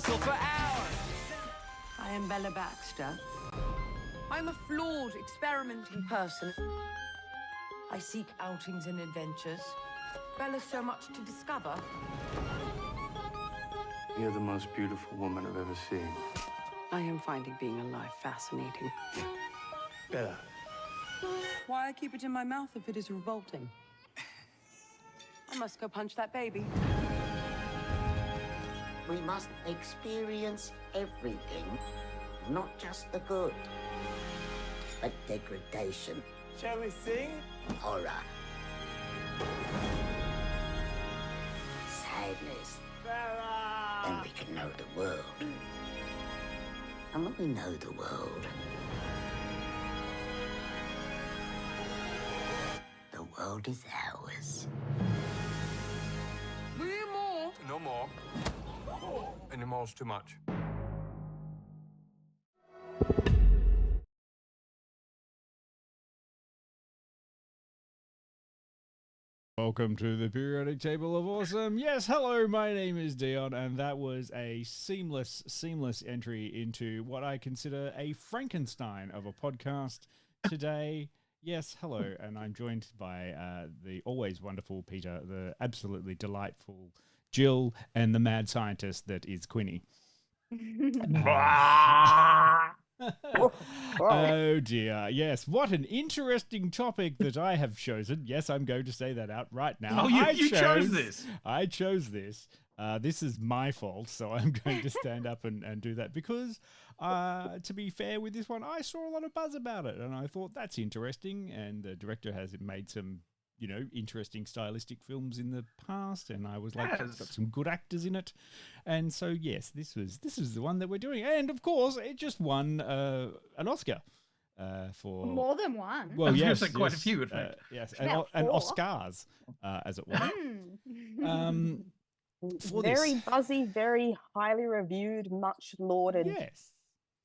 rehearsal for hours. I am Bella Baxter. I'm a flawed, experimenting person. I seek outings and adventures. Bella's so much to discover. You're the most beautiful woman I've ever seen. I am finding being alive fascinating. Bella. Why keep it in my mouth if it is revolting? I must go punch that baby. We must experience everything, not just the good, but degradation. Shall we sing? Horror. Sadness. Bella! Then we can know the world. And when we know the world, the world is ours. More. No more. Any more's too much. Welcome to the periodic table of awesome. Yes, hello, my name is Dion, and that was a seamless entry into what I consider a Frankenstein of a podcast today. Yes, hello, and I'm joined by the always wonderful Peter, the absolutely delightful Jill, and the mad scientist that is Quinny. Oh dear, yes, what an interesting topic that I have chosen. Yes, I'm going to say that out right now. Oh, you chose this. I chose this. This is my fault, so I'm going to stand up and do that because, to be fair with this one, I saw a lot of buzz about it, and I thought that's interesting, and the director has made some, interesting stylistic films in the past, and I was like, it's got some good actors in it, and so yes, this was the one that we're doing, and of course, it just won an Oscar for more than one. Well, I was yes, going to say quite a few, in fact. yes, About and four. Oscars as it were. For Very this. buzzy, very highly reviewed, much lauded Yes.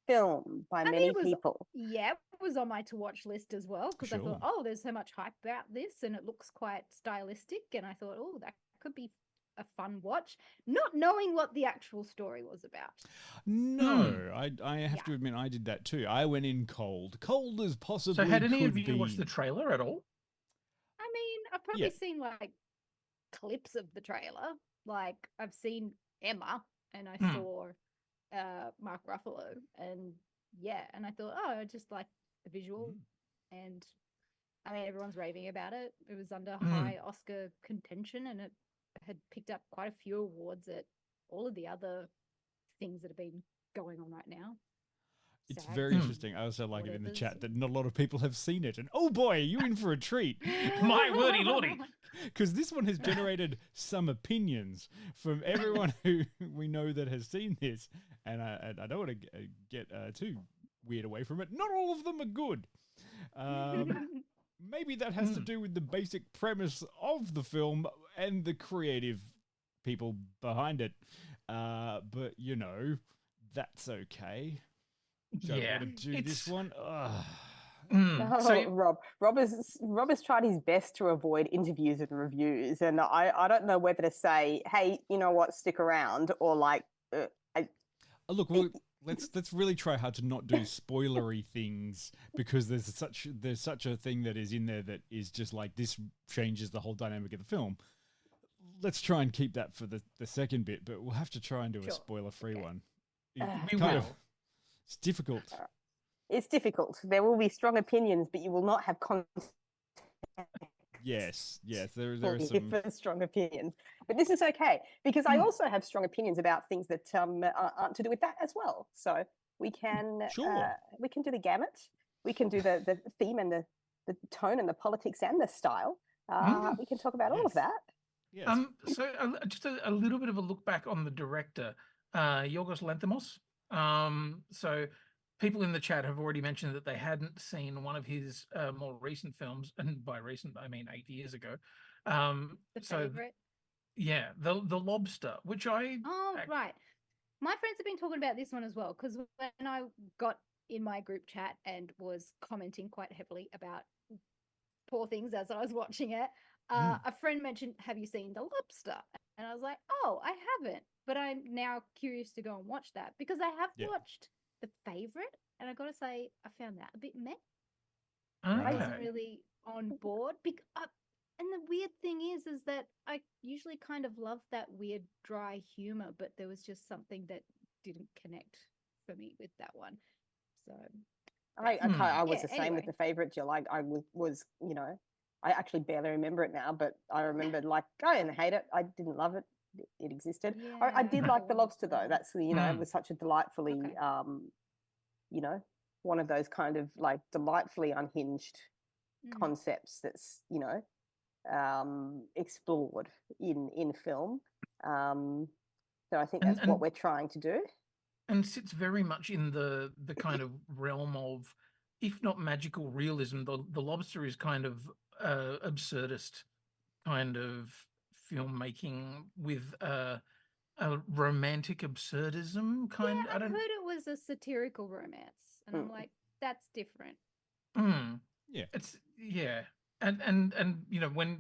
film by mean, many it was- people. Yeah, it was on my to watch list as well because I Sure. thought, oh, there's so much hype about this and it looks quite stylistic. And I thought, oh, that could be a fun watch, not knowing what the actual story was about. No, I have to admit I did that too. I went in cold as possibly. So had any of could you watched the be. trailer at all? I mean, I've probably seen like clips of the trailer. Like I've seen Emma and I saw Mark Ruffalo and and I thought, oh, I just like the visual and I mean everyone's raving about it. It was under high Oscar contention and it had picked up quite a few awards at all of the other things that have been going on right now. It's SAG, very interesting. I also like it in the whatevers. chat that not a lot of people have seen it. And oh boy, are you in for a treat. My wordy lordy. Because this one has generated some opinions from everyone who we know that has seen this. And I don't want to get too weird away from it. Not all of them are good. Maybe that has to do with the basic premise of the film and the creative people behind it. But, that's okay. Don't want to do this one. Oh, Rob has tried his best to avoid interviews and reviews, and I don't know whether to say, hey, you know what, stick around, or like, look, let's really try hard to not do spoilery things because there's such a thing that is in there that is just like this changes the whole dynamic of the film. Let's try and keep that for the second bit, but we'll have to try and do a spoiler-free one. It's difficult. It's difficult. There will be strong opinions, but you will not have context. Yes, there are some strong opinions, but this is okay because I also have strong opinions about things that aren't to do with that as well. So we can we can do the gamut. We can do the theme and the tone and the politics and the style. We can talk about all of that. Yes. So just a little bit of a look back on the director, Yorgos Lanthimos. So people in the chat have already mentioned that they hadn't seen one of his more recent films, and by recent I mean 8 years ago. The favorite. The Lobster, which right. My friends have been talking about this one as well because when I got in my group chat and was commenting quite heavily about poor things as I was watching it, a friend mentioned, "Have you seen The Lobster?" And I was like, "Oh, I haven't." but I'm now curious to go and watch that because I have Yeah. watched The Favorite, and I got to say, I found that a bit meh. Okay. I wasn't really on board. And the weird thing is that I usually kind of love that weird dry humor, but there was just something that didn't connect for me with that one. So I was the same with anyway. The Favorite, Jill. I was, I actually barely remember it now, but I remembered like I didn't hate it. I didn't love it. It existed. I did like The Lobster though. That's it was such a delightfully, one of those kind of like delightfully unhinged concepts that's explored in film. So I think that's what we're trying to do. And sits very much in the kind of realm of, if not magical realism, the Lobster is kind of absurdist kind of filmmaking with a romantic absurdism kind. Yeah, I've heard it was a satirical romance, and I'm like, that's different. Yeah, it's and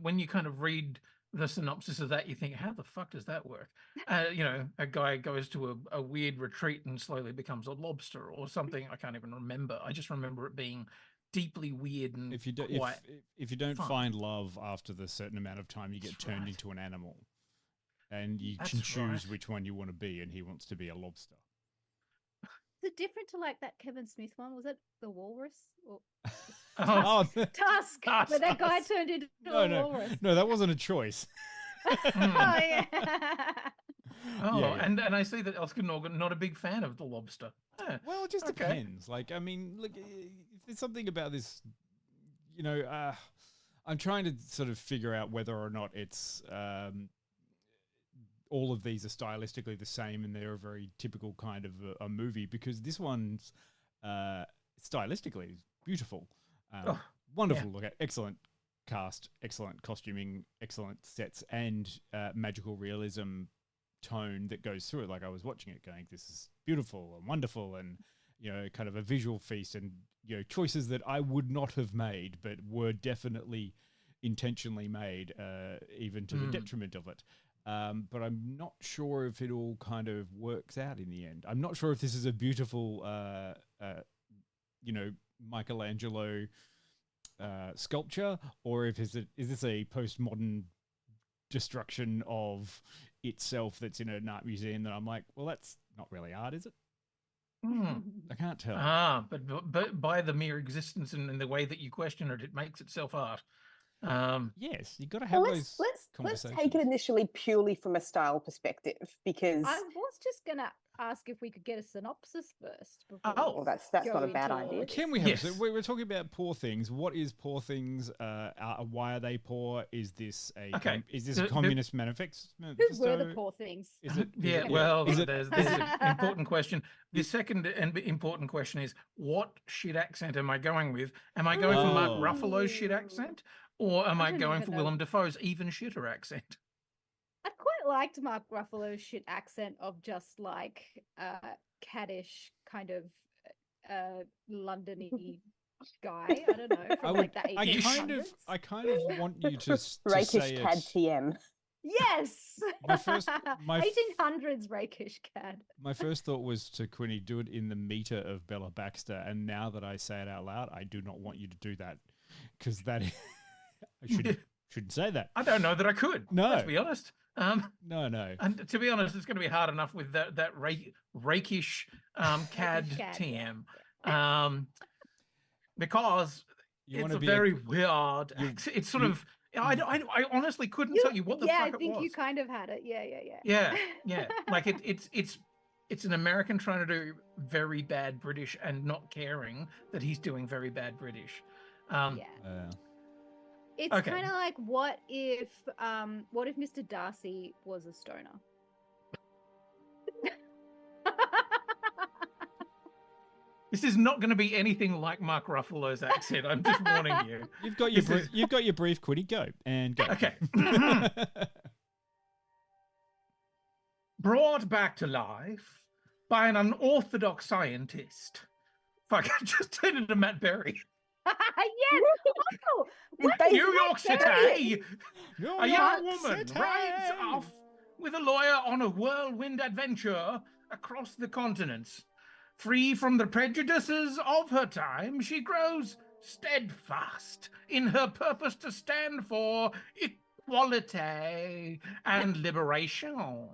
when you kind of read the synopsis of that, you think, how the fuck does that work? A guy goes to a weird retreat and slowly becomes a lobster or something. I can't even remember. I just remember it being deeply weird and if you don't find love after the certain amount of time, you get turned into an animal, and you can choose which one you want to be, and he wants to be a lobster. Is it different to like that Kevin Smith one? Was it The Walrus? Or Tusk, where that guy turned into a walrus. No, that wasn't a choice. Yeah. And I see that Oscar Norgan not a big fan of The Lobster. Well, it just depends. Like, I mean, look, if there's something about this, I'm trying to sort of figure out whether or not it's all of these are stylistically the same and they're a very typical kind of a movie, because this one's stylistically beautiful. Wonderful look at, excellent cast, excellent costuming, excellent sets, and magical realism tone that goes through it. Like, I was watching it going, this is beautiful and wonderful, and kind of a visual feast, and choices that I would not have made but were definitely intentionally made, even to the detriment of it. But I'm not sure if it all kind of works out in the end. I'm not sure if this is a beautiful Michelangelo sculpture, or if is this a postmodern destruction of itself that's in an art museum that I'm like, well, that's not really art, is it? I can't tell. But by the mere existence and the way that you question it, it makes itself art. Yes, you've got to have those let's conversations. take it initially purely from a style perspective, because I was just gonna ask if we could get a synopsis first. Well, that's not a bad idea. Can we have? So we're talking about Poor Things. What is Poor Things? Why are they poor? Is this a a communist manifesto? Who were the poor things? Is it? There's an important question. The second and important question is, what shit accent am I going with? Am I going for Mark Ruffalo's shit accent, or am I going for Willem Dafoe's even shitter accent? I quite liked Mark Ruffalo's shit accent of just like caddish kind of London-y guy. I don't know. From like the 1800s. I kind of want you to rakish say cad TM. Yes. My 1800s rakish cad. My first thought was to Quinny, do it in the meter of Bella Baxter, and now that I say it out loud, I do not want you to do that, because that is, I shouldn't say that. I don't know that I could. No, let's be honest. No. And to be honest, it's going to be hard enough with that rakish cad TM, because it's a very weird. It's sort of. I honestly couldn't tell you what the fuck it was. Yeah, I think you kind of had it. Yeah. Yeah. Like it's an American trying to do very bad British and not caring that he's doing very bad British. It's kind of like, what if Mr. Darcy was a stoner? This is not going to be anything like Mark Ruffalo's accent. I'm just warning you. You've got your brief, Quiddy. Go. Okay. Brought back to life by an unorthodox scientist. Fuck, I just turned into Matt Berry. Yes. New York City. A young woman rides off with a lawyer on a whirlwind adventure across the continents. Free from the prejudices of her time, she grows steadfast in her purpose to stand for equality and liberation.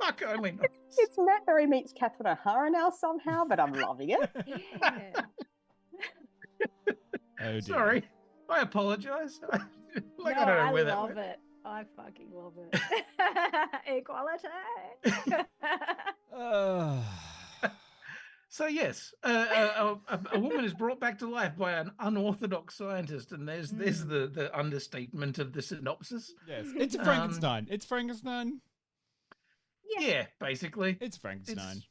Fuck only knows. It's Matt Berry meets Catherine O'Hara now somehow, but I'm loving it. Yeah. Oh dear. Sorry, I apologize. No, I don't know where I that love went. it. I fucking love it. Equality. So yes, a woman is brought back to life by an unorthodox scientist, and there's the understatement of the synopsis. Yes, it's a Frankenstein. It's Frankenstein. Yeah, basically, it's Frankenstein.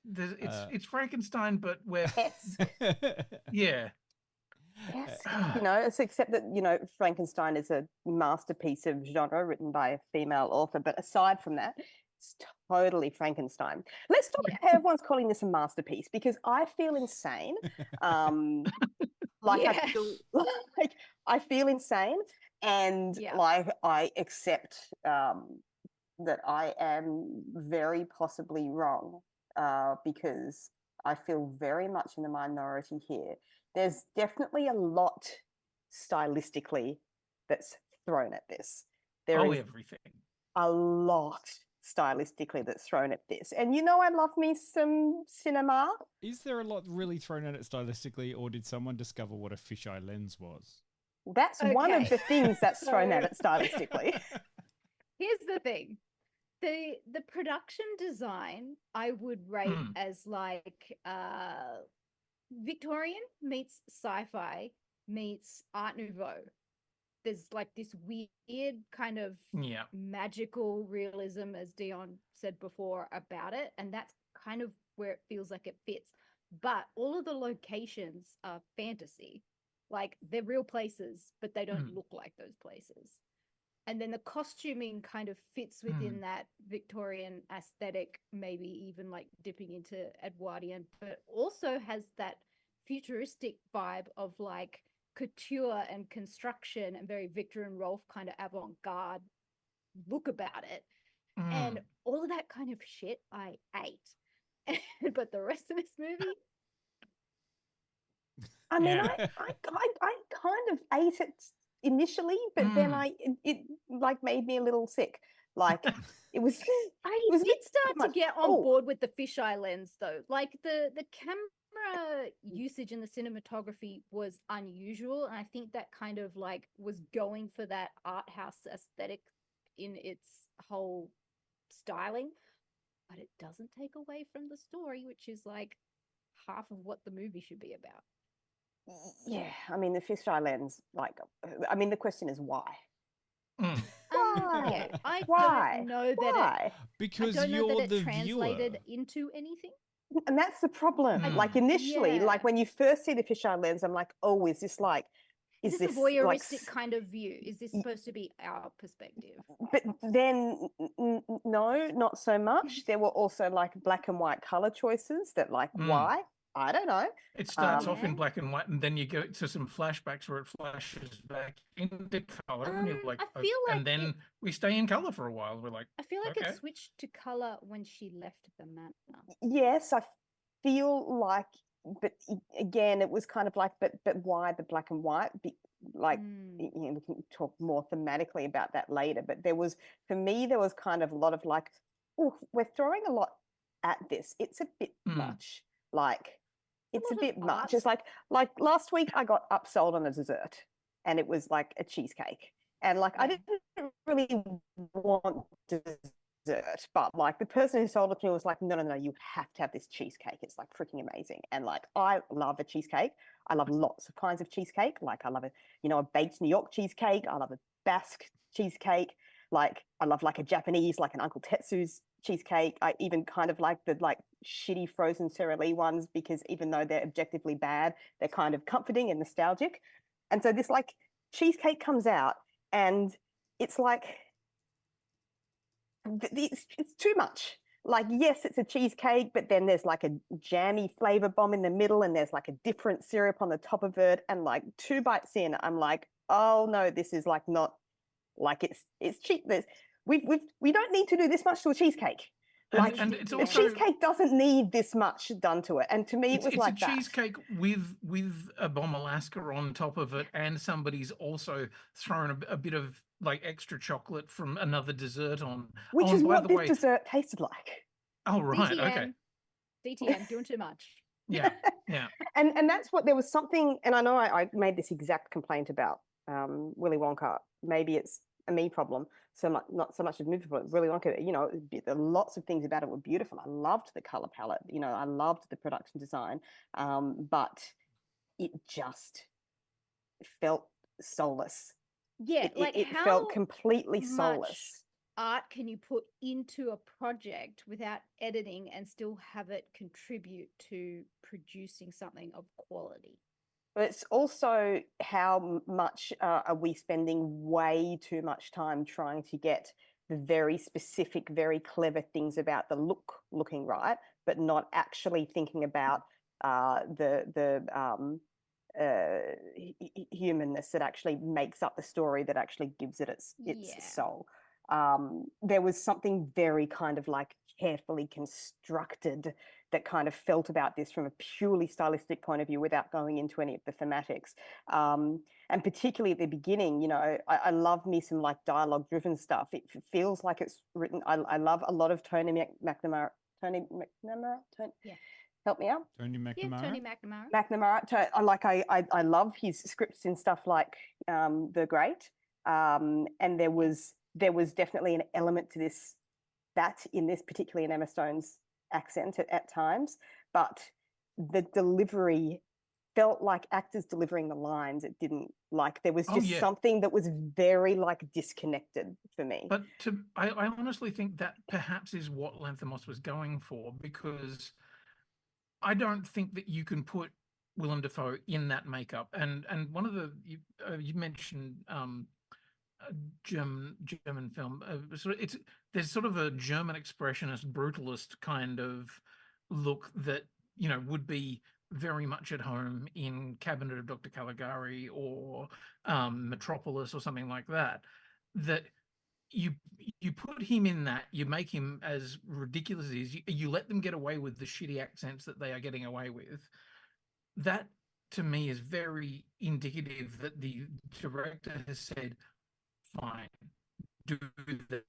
It's Frankenstein, but we're yeah. Yes, you know, it's except that, you know, Frankenstein is a masterpiece of genre written by a female author. But aside from that, it's totally Frankenstein. Let's talk. Everyone's calling this a masterpiece because I feel insane. I feel insane, and like I accept that I am very possibly wrong because I feel very much in the minority here. There's definitely a lot stylistically that's thrown at this. There is everything. A lot stylistically that's thrown at this. And you know I love me some cinema. Is there a lot really thrown at it stylistically, or did someone discover what a fisheye lens was? That's one of the things that's thrown at it stylistically. Here's the thing. The production design I would rate as like Victorian meets sci-fi meets Art Nouveau. There's like this weird kind of magical realism, as Dion said before, about it, and that's kind of where it feels like it fits. But all of the locations are fantasy. Like, they're real places, but they don't look like those places. And then the costuming kind of fits within that Victorian aesthetic, maybe even like dipping into Edwardian, but also has that futuristic vibe of like couture and construction and very Victor and Rolf kind of avant-garde look about it. And all of that kind of shit I ate. But the rest of this movie, I mean, I kind of ate it initially, but then it like made me a little sick. Like it was. I did start to get on board with the fisheye lens, though. Like the camera usage and the cinematography was unusual, and I think that kind of like was going for that art house aesthetic in its whole styling. But it doesn't take away from the story, which is like half of what the movie should be about. Yeah, I mean, the fisheye lens, like, I mean, the question is why? Why? I don't know that why? Because I don't know you're that it the translated viewer. into anything. And that's the problem. Like, initially, like, when you first see the fisheye lens, I'm like, oh, is this like... Is this a voyeuristic kind of view? Is this supposed to be our perspective? But then, no, not so much. There were also, like, black and white color choices that, like, why? I don't know. It starts off in black and white, and then you go to some flashbacks where it flashes back into color, and you're like, I feel like and then we stay in color for a while. We're like, I feel like it switched to color when she left the manor. Yes, I feel like, but again, it was kind of like, but why the black and white? Like, you know, we can talk more thematically about that later. But there was, for me, there was kind of a lot of like, oh, we're throwing a lot at this. It's a bit much. Like, it's a bit much. It's like last week I got upsold on a dessert, and it was like a cheesecake, and like I didn't really want dessert, but like the person who sold it to me was like, no, you have to have this cheesecake. It's like freaking amazing. And like I love a cheesecake. I love lots of kinds of cheesecake. Like I love a baked New York cheesecake. I love a Basque cheesecake. Like I love like a Japanese, like an Uncle Tetsu's cheesecake. I even kind of like the like shitty frozen Sara Lee ones, because even though they're objectively bad, they're kind of comforting and nostalgic. And so this like cheesecake comes out, and it's like it's too much. Like, yes, it's a cheesecake, but then there's like a jammy flavor bomb in the middle, and there's like a different syrup on the top of it. And like 2 bites in, I'm like, oh no, this is like not like it's cheap. We don't need to do this much to a cheesecake. Like, and it's a also cheesecake doesn't need this much done to it. And to me, it was like it's a cheesecake with a bomb Alaska on top of it, and somebody's also thrown a bit of like extra chocolate from another dessert on. Which is what this dessert tasted like. Oh, right. DTM, Okay. DTM, doing too much. Yeah. Yeah. And that's what, there was something, and I know I made this exact complaint about Willy Wonka. Maybe it's a me problem, not so much a movie problem. Willy Wonka, you know, lots of things about it were beautiful. I loved the color palette, you know, I loved the production design, but it just felt soulless. Yeah, it felt completely soulless. Art can you put into a project without editing and still have it contribute to producing something of quality? But it's also how much are we spending way too much time trying to get the very specific, very clever things about the looking right, but not actually thinking about the humanness that actually makes up the story, that actually gives it its soul. There was something very kind of like carefully constructed that kind of felt about this from a purely stylistic point of view without going into any of the thematics. And particularly at the beginning, you know, I love me some like dialogue driven stuff. It feels like it's written. I love a lot of Tony McNamara. Yeah. Help me out. Tony McNamara. Yeah, Tony McNamara. McNamara. I love his scripts in stuff like The Great. And there was definitely an element to this, that in this, particularly in Emma Stone's accent at times, but the delivery felt like actors delivering the lines. It didn't, like, there was just something that was very like disconnected for me. But I honestly think that perhaps is what Lanthimos was going for, because I don't think that you can put Willem Dafoe in that makeup. And one of the you mentioned a German film. There's sort of a German expressionist, brutalist kind of look that, you know, would be very much at home in Cabinet of Dr. Caligari or Metropolis or something like that. That you put him in that, you make him as ridiculous as he is, you let them get away with the shitty accents that they are getting away with. That to me is very indicative that the director has said, fine, do that.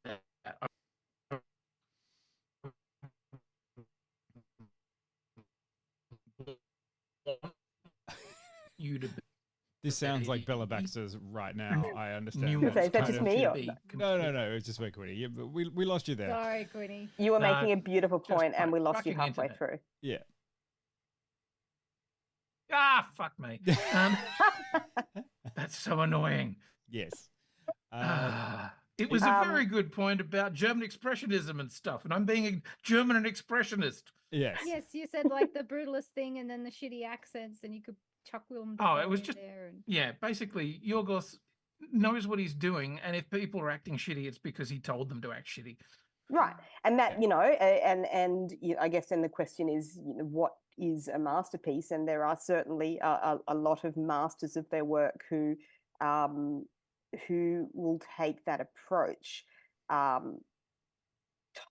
You to This sounds like Bella Baxter's right now. I understand. Is that just me? No. It's just wait, Quinny. Yeah, but we lost you there. Sorry, Quinny. You were making a beautiful point, and we lost you halfway through. Yeah. Ah, fuck me. That's so annoying. Yes. It was a very good point about German expressionism and stuff, and I'm being a German and expressionist. Yes. Yes, you said like the brutalist thing, and then the shitty accents, and you could chuck Willem. Oh, it was just basically Yorgos knows what he's doing, and if people are acting shitty, it's because he told them to act shitty. Right, and that, you know, and you know, I guess then the question is, you know, what is a masterpiece? And there are certainly a lot of masters of their work who will take that approach.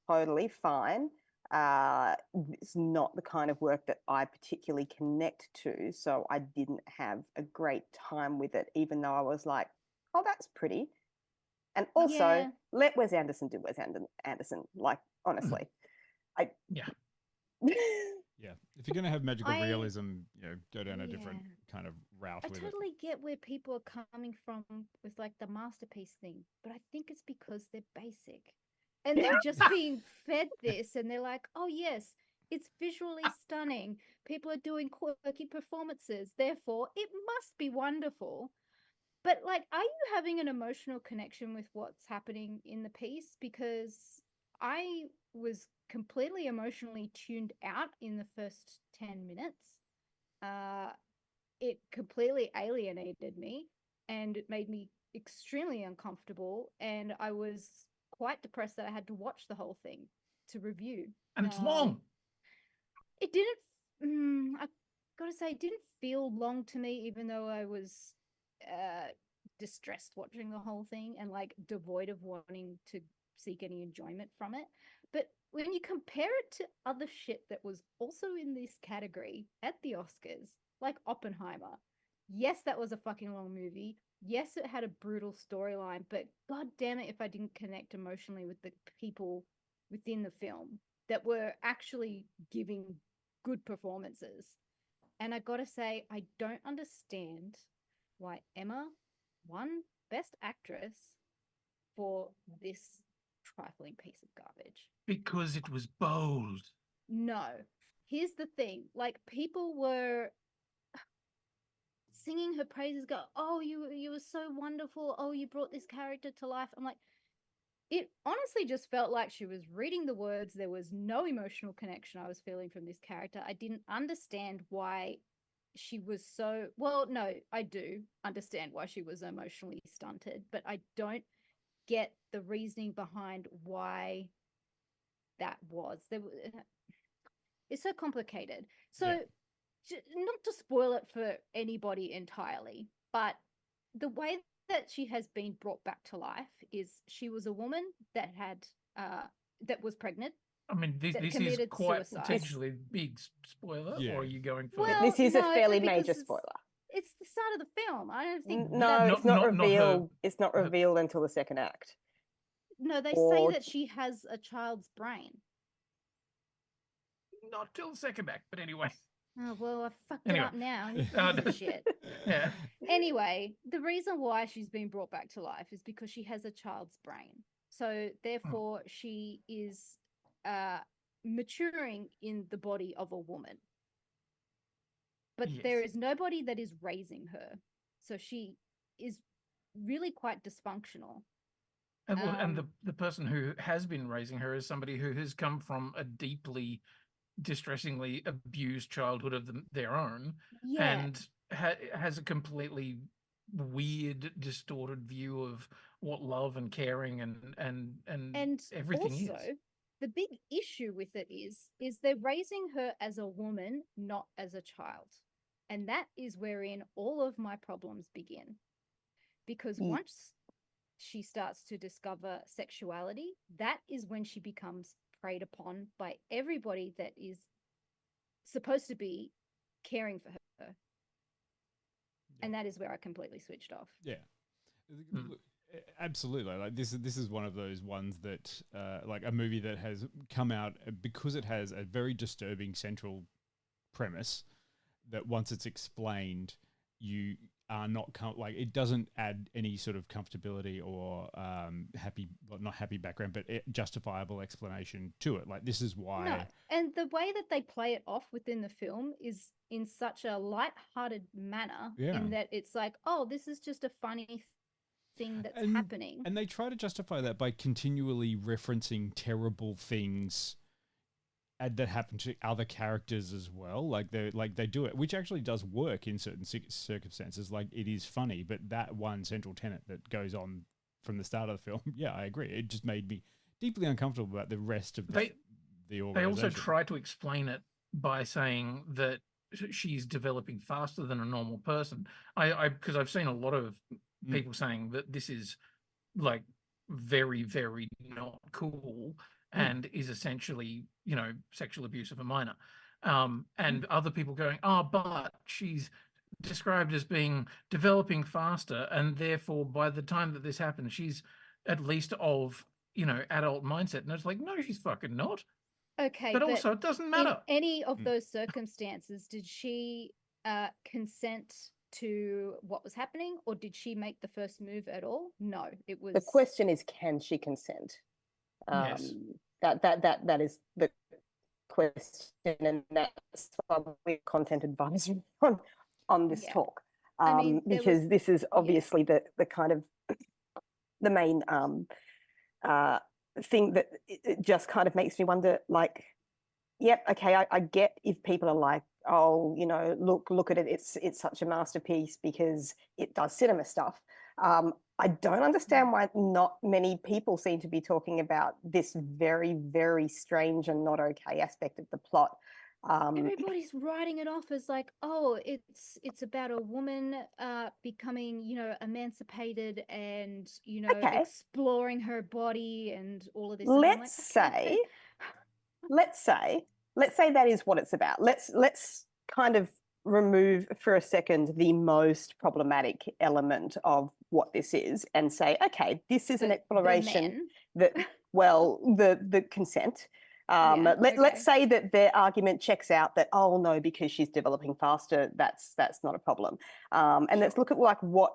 Totally fine. It's not the kind of work that I particularly connect to, so I didn't have a great time with it, even though I was like, oh, that's pretty. And also, let Wes Anderson do Wes Anderson. Like, honestly, Yeah. If you're going to have magical realism, you know, go down a different kind of route. I totally get where people are coming from with like the masterpiece thing, but I think it's because they're basic and they're just being fed this, and they're like, oh yes, it's visually stunning. People are doing quirky performances, therefore it must be wonderful. But like, are you having an emotional connection with what's happening in the piece? Because I was completely emotionally tuned out in the first 10 minutes. It completely alienated me, and it made me extremely uncomfortable, and I was quite depressed that I had to watch the whole thing to review. And it's long. It didn't, I gotta say, it didn't feel long to me, even though I was distressed watching the whole thing and like devoid of wanting to seek any enjoyment from it. But when you compare it to other shit that was also in this category at the Oscars, like Oppenheimer, yes, that was a fucking long movie. Yes, it had a brutal storyline, but god damn it if I didn't connect emotionally with the people within the film that were actually giving good performances. And I gotta say, I don't understand why Emma won Best Actress for this trifling piece of garbage. Because it was bold. No. Here's the thing. Like, people were singing her praises, go, oh, you were so wonderful. Oh, you brought this character to life. I'm like, it honestly just felt like she was reading the words. There was no emotional connection I was feeling from this character. I didn't understand why she was so, well, no, I do understand why she was emotionally stunted, but I don't get the reasoning behind why that was. It's so complicated. So, not to spoil it for anybody entirely, but the way that she has been brought back to life is she was a woman that had that was pregnant. I mean, this is quite potentially big spoiler, or are you going for... Well, this is a fairly major spoiler. It's the start of the film. I don't think... No, it's not revealed. It's not revealed until the second act. No, they say that she has a child's brain. Not till the second act, but anyway. Oh, well, I fucked it up now. Shit. Yeah. Anyway, the reason why she's been brought back to life is because she has a child's brain. So, therefore, she is maturing in the body of a woman. But there is nobody that is raising her. So, she is really quite dysfunctional. And the person who has been raising her is somebody who has come from a deeply, distressingly abused childhood of their own, and has a completely weird, distorted view of what love and caring and everything also, is. The big issue with it is they're raising her as a woman, not as a child. And that is wherein all of my problems begin. Because once she starts to discover sexuality, that is when she becomes preyed upon by everybody that is supposed to be caring for her. And that is where I completely switched off. Yeah. Absolutely. Like this is one of those ones that like a movie that has come out because it has a very disturbing central premise that once it's explained, you are not like it doesn't add any sort of comfortability or not happy background, but justifiable explanation to it. Like, this is why. No. And the way that they play it off within the film is in such a light-hearted manner, in that it's like, oh, this is just a funny thing that's happening. And they try to justify that by continually referencing terrible things that happen to other characters as well. Like they do it, which actually does work in certain circumstances. Like, it is funny, but that one central tenet that goes on from the start of the film, yeah, I agree. It just made me deeply uncomfortable about the rest of the organization. They also try to explain it by saying that she's developing faster than a normal person. Because I've seen a lot of people saying that this is like very, very not cool and is essentially, sexual abuse of a minor. And other people going, oh, but she's described as being developing faster, and therefore by the time that this happens, she's at least of, adult mindset. And it's like, no, she's fucking not. Okay. But also, it doesn't matter. In any of those circumstances, did she consent to what was happening, or did she make the first move at all? No, it was... The question is, can she consent? Yes. That is the question, and that's why we're content advisory on this talk. Because this is obviously the kind of the main thing that it just kind of makes me wonder, like, yep, okay, I get if people are like, oh, look at it, it's such a masterpiece because it does cinema stuff. I don't understand why not many people seem to be talking about this very, very strange and not okay aspect of the plot. Everybody's writing it off as like, oh, it's about a woman becoming, emancipated and, Okay. exploring her body and all of this. Let's say that is what it's about. Let's kind of remove for a second the most problematic element of what this is and say, okay, this is an exploration that, well, the consent. Let's say that their argument checks out that, oh no, because she's developing faster, that's not a problem. And let's look at like what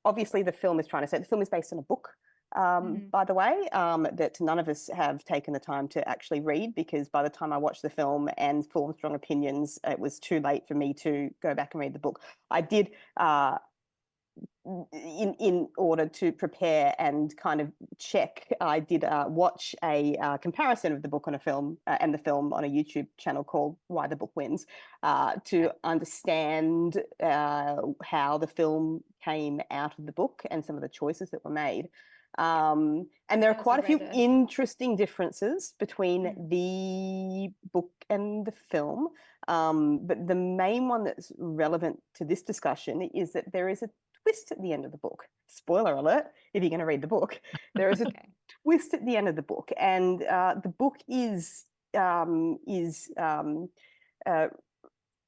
obviously the film is trying to say. The film is based on a book, by the way, that none of us have taken the time to actually read, because by the time I watched the film and formed strong opinions, it was too late for me to go back and read the book. I did, in order to prepare and kind of check, I did watch a comparison of the book on a film and the film on a YouTube channel called Why the Book Wins, to understand how the film came out of the book and some of the choices that were made. And there are quite a few interesting differences between the book and the film. But the main one that's relevant to this discussion is that there is a twist at the end of the book. Spoiler alert, if you're going to read the book. There is a twist at the end of the book. And the book is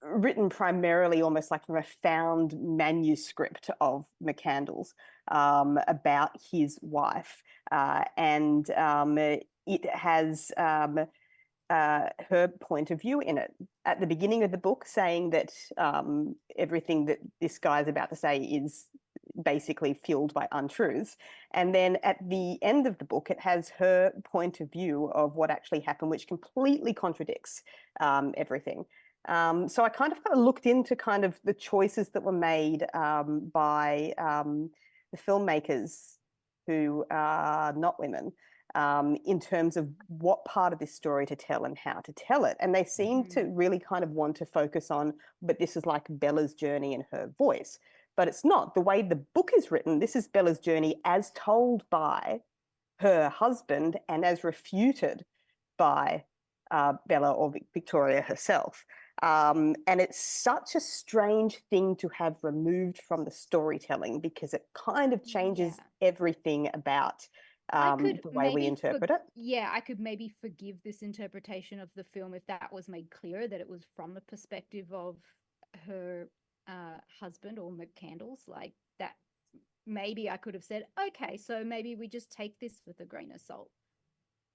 written primarily almost like from a found manuscript of McCandless about his wife. And it has her point of view in it. At the beginning of the book, saying that everything that this guy is about to say is basically fueled by untruths. And then at the end of the book, it has her point of view of what actually happened, which completely contradicts everything. So I kind of looked into kind of the choices that were made by the filmmakers who are not women, in terms of what part of this story to tell and how to tell it. And they seem to really kind of want to focus on, but this is like Bella's journey and her voice. But it's not. The way the book is written, this is Bella's journey as told by her husband and as refuted by Bella or Victoria herself. And it's such a strange thing to have removed from the storytelling, because it kind of changes everything about the way we interpret it. Yeah, I could maybe forgive this interpretation of the film if that was made clearer, that it was from the perspective of her husband or McCandless. Like that, maybe I could have said, okay, so maybe we just take this with a grain of salt.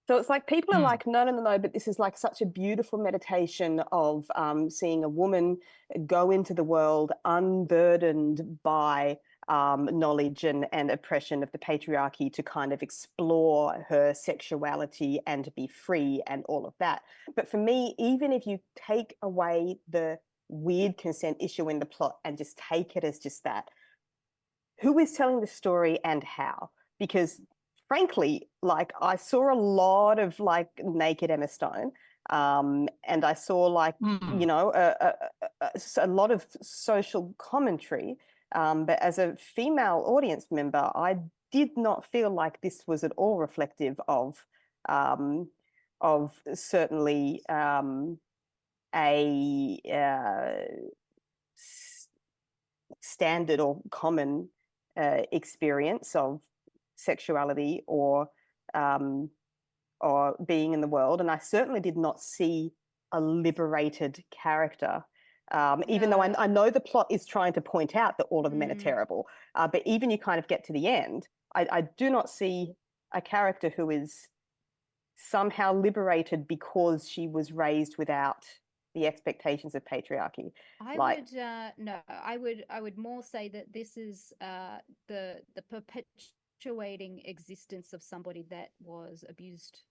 So it's like people are like, no, but this is like such a beautiful meditation of seeing a woman go into the world unburdened by knowledge and oppression of the patriarchy, to kind of explore her sexuality and to be free and all of that. But for me, even if you take away the weird consent issue in the plot and just take it as just that, who is telling the story and how? Because frankly, like I saw a lot of like naked Emma Stone, and I saw like, a lot of social commentary. But as a female audience member, I did not feel like this was at all reflective of certainly a standard or common experience of sexuality or being in the world. And I certainly did not see a liberated character. Even though I know the plot is trying to point out that all of the men are terrible, but even you kind of get to the end, I do not see a character who is somehow liberated because she was raised without the expectations of patriarchy. I would more say that this is the perpetuating existence of somebody that was abused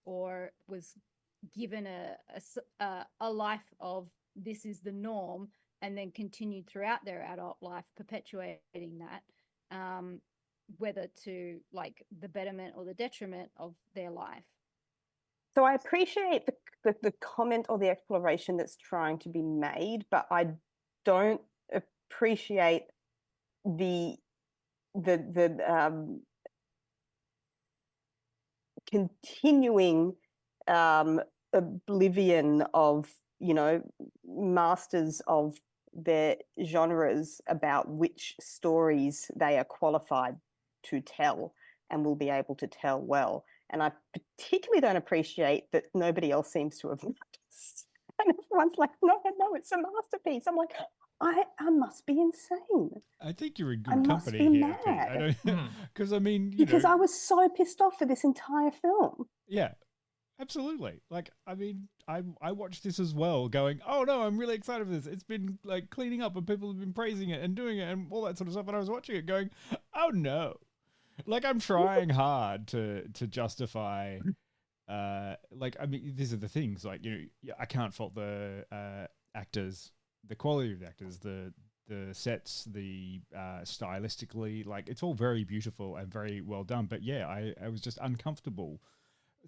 or was given a life of this is the norm, and then continued throughout their adult life, perpetuating that, whether to like the betterment or the detriment of their life. So I appreciate the comment or the exploration that's trying to be made, but I don't appreciate the continuing oblivion of masters of their genres about which stories they are qualified to tell and will be able to tell well. And I particularly don't appreciate that nobody else seems to have noticed. And everyone's like, no, it's a masterpiece. I'm like, I must be insane. I think you're in I good must company be here, Pete. mad. I don't because I mean, because I was so pissed off for this entire film. Yeah, absolutely. Like, I mean, I watched this as well, going, oh no, I'm really excited for this. It's been like cleaning up, and people have been praising it and doing it and all that sort of stuff. And I was watching it, going, oh no, like I'm trying hard to justify. Like, I mean, these are the things. Like, I can't fault the actors, the quality of the actors, the sets, the stylistically, like it's all very beautiful and very well done. But yeah, I was just uncomfortable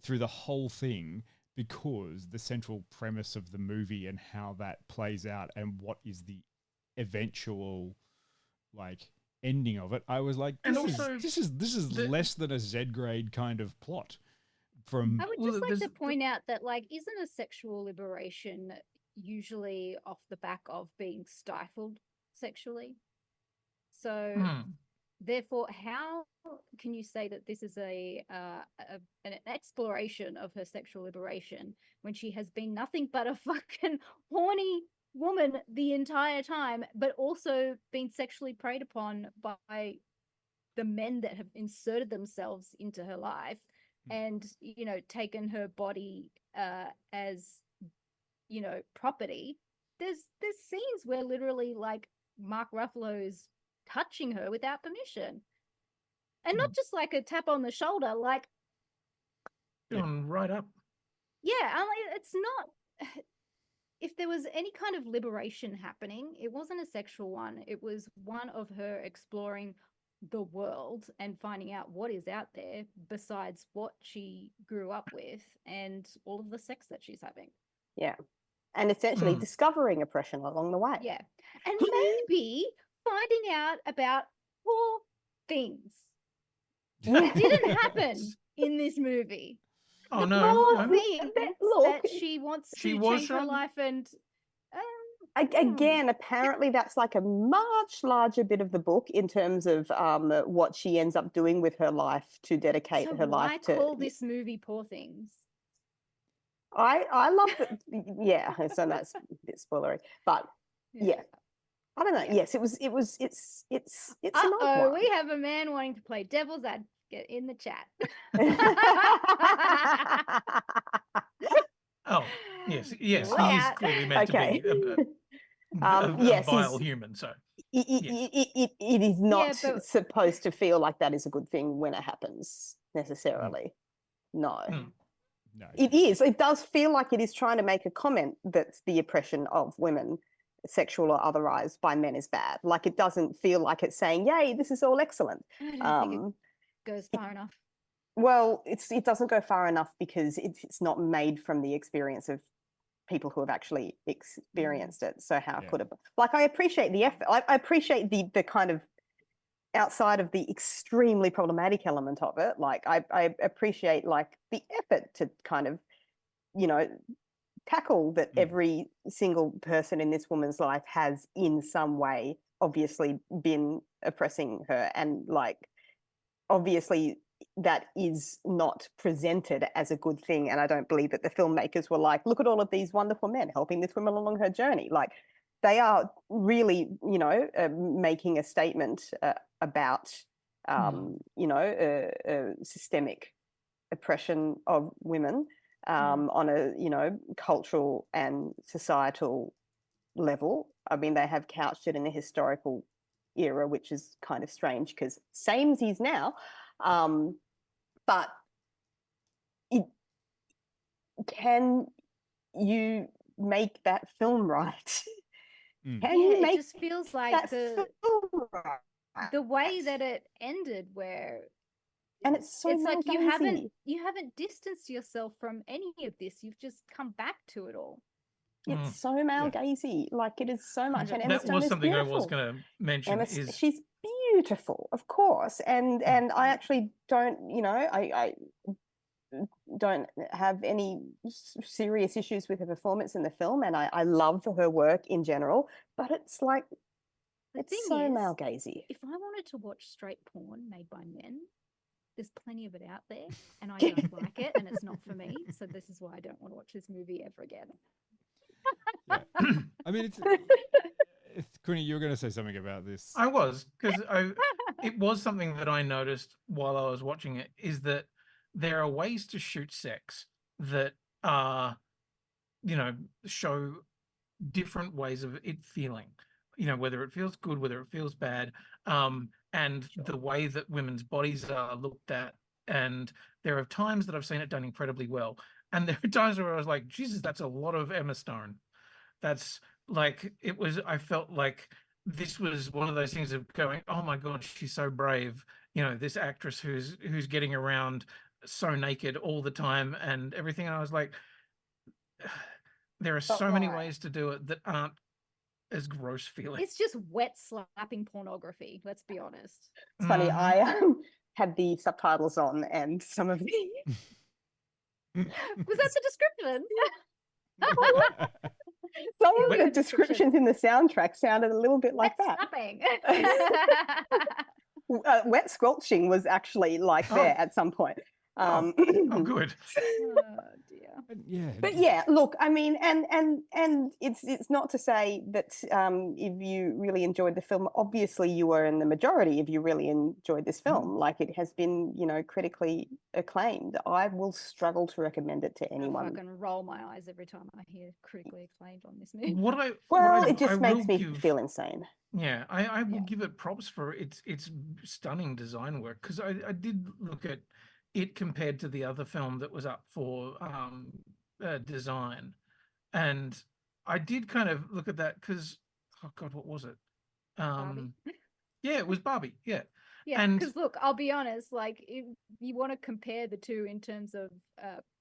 through the whole thing because the central premise of the movie and how that plays out and what is the eventual like ending of it, I was like, this is less than a Z grade kind of plot. I would just like to point out that, like, isn't a sexual liberation usually off the back of being stifled sexually? So therefore, how can you say that this is an exploration of her sexual liberation when she has been nothing but a fucking horny woman the entire time, but also been sexually preyed upon by the men that have inserted themselves into her life and, taken her body as, property? There's scenes where literally, like, Mark Ruffalo's touching her without permission. And not just like a tap on the shoulder, like going right up. Yeah, I mean, it's not. If there was any kind of liberation happening, it wasn't a sexual one. It was one of her exploring the world and finding out what is out there besides what she grew up with and all of the sex that she's having. Yeah. And essentially discovering oppression along the way. Yeah. And maybe finding out about 4 things that didn't happen in this movie. Oh, the no. 4 things that she wants to change her life and... Again, apparently that's like a much larger bit of the book in terms of what she ends up doing with her life to dedicate her life to. Why call this movie Poor Things? I love that. Yeah, so that's a bit spoilery, but yeah. I don't know. Yeah. Yes, it's an odd one. We have a man wanting to play devil's advocate in the chat. Oh, yes, he is clearly meant to be a vile human. So it is not supposed to feel like that is a good thing when it happens necessarily. No. No, it is. It does feel like it is trying to make a comment that the oppression of women, sexual or otherwise, by men is bad. Like, it doesn't feel like it's saying, yay, this is all excellent. I don't think it goes far enough. Well, it doesn't go far enough because it's not made from the experience of people who have actually experienced it. So how could it? Like, I appreciate the effort. I appreciate the kind of outside of the extremely problematic element of it. Like, I appreciate like the effort to kind of, tackle that every single person in this woman's life has in some way obviously been oppressing her, and like obviously that is not presented as a good thing. And I don't believe that the filmmakers were like, look at all of these wonderful men helping this woman along her journey. Like, they are really, making a statement about, systemic oppression of women on a, cultural and societal level. I mean, they have couched it in a historical era, which is kind of strange because samesies now. But can you make that film right? It just feels like the way that it ended, where and it's like you haven't distanced yourself from any of this. You've just come back to it all. It's so male gazy, like it is so much. And that was something I was going to mention. She's beautiful, of course, and I actually don't, I don't have any serious issues with her performance in the film, and I love her work in general. But it's like it's so male gazy. If I wanted to watch straight porn made by men, there's plenty of it out there, and I don't like it, and it's not for me. So this is why I don't want to watch this movie ever again. Yeah. I mean, Cooney, you were going to say something about this. I was, because it was something that I noticed while I was watching it, is that there are ways to shoot sex that are, show different ways of it feeling, whether it feels good, whether it feels bad, and the way that women's bodies are looked at. And there are times that I've seen it done incredibly well. And there are times where I was like, Jesus, that's a lot of Emma Stone. That's like, I felt like this was one of those things of going, oh my God, she's so brave. This actress who's getting around so naked all the time and everything. And I was like, there are so many ways to do it that aren't as gross feeling. It's just wet slapping pornography, let's be honest. It's funny, I had the subtitles on, and some of the was that the description? Some of the descriptions in the soundtrack sounded a little bit like wet that. Wet squelching was actually like there at some point. Oh, good. Oh dear. Yeah. But yeah, look, I mean, and it's not to say that if you really enjoyed the film, obviously you were in the majority if you really enjoyed this film. Like, it has been, critically acclaimed. I will struggle to recommend it to anyone. I can roll my eyes every time I hear critically acclaimed on this movie. It just makes me feel insane. Yeah, I will give it props for its stunning design work, because I did look at it compared to the other film that was up for design, and I did kind of look at that because, oh God, what was it? Yeah, it was Barbie. Yeah, because look, I'll be honest, like, if you want to compare the two in terms of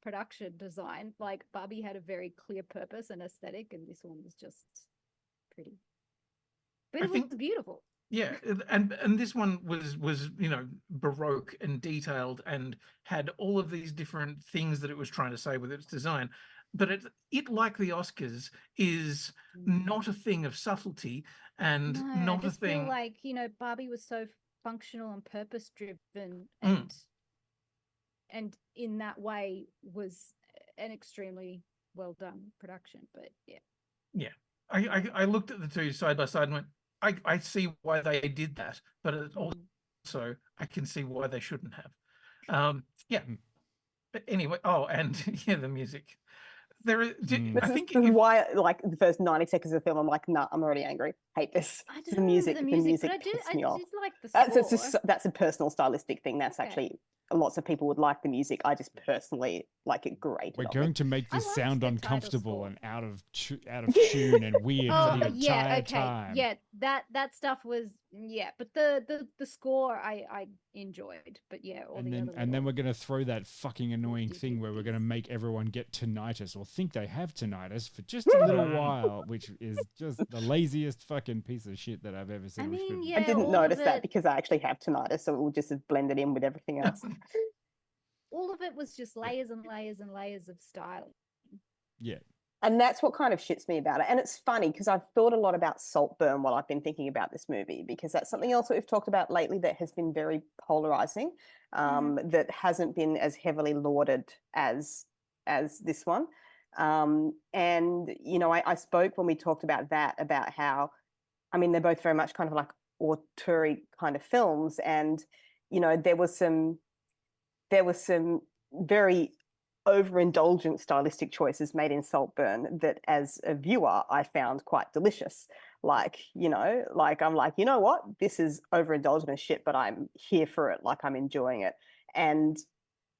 production design, like, Barbie had a very clear purpose and aesthetic, and this one was just pretty, but it was beautiful. Yeah, and this one was Baroque and detailed and had all of these different things that it was trying to say with its design. But it like the Oscars is not a thing of subtlety and not a thing. Feel like Barbie was so functional and purpose driven, and in that way was an extremely well done production. But yeah, I looked at the two side by side and went, I see why they did that, but also I can see why they shouldn't have. But anyway, and the music. I think this is why, like, the first 90 seconds of the film, I'm like, nah, I'm already angry. Hate this. The music pisses me off. Like the score. That's a personal stylistic thing. That's actually, lots of people would like the music. I just personally like it great. We're going to make this sound uncomfortable and out of tune and weird for the entire time. Yeah, that stuff was but the score I enjoyed, but then we're going to throw that fucking annoying thing where we're going to make everyone get tinnitus or think they have tinnitus for just a little while, which is just the laziest fucking piece of shit that I've ever seen. I didn't notice that because I actually have tinnitus, so it will just have blended in with everything else. All of it was just layers and layers and layers of style. Yeah. And that's what kind of shits me about it. And it's funny because I've thought a lot about Saltburn while I've been thinking about this movie, because that's something else that we've talked about lately that has been very polarizing, that hasn't been as heavily lauded as this one. And, I spoke when we talked about that, about how, I mean, they're both very much kind of like auteur kind of films. And, there was some very overindulgent stylistic choices made in Saltburn that as a viewer I found quite delicious. Like, I'm like, you know what? This is overindulgent as shit, but I'm here for it. Like, I'm enjoying it. And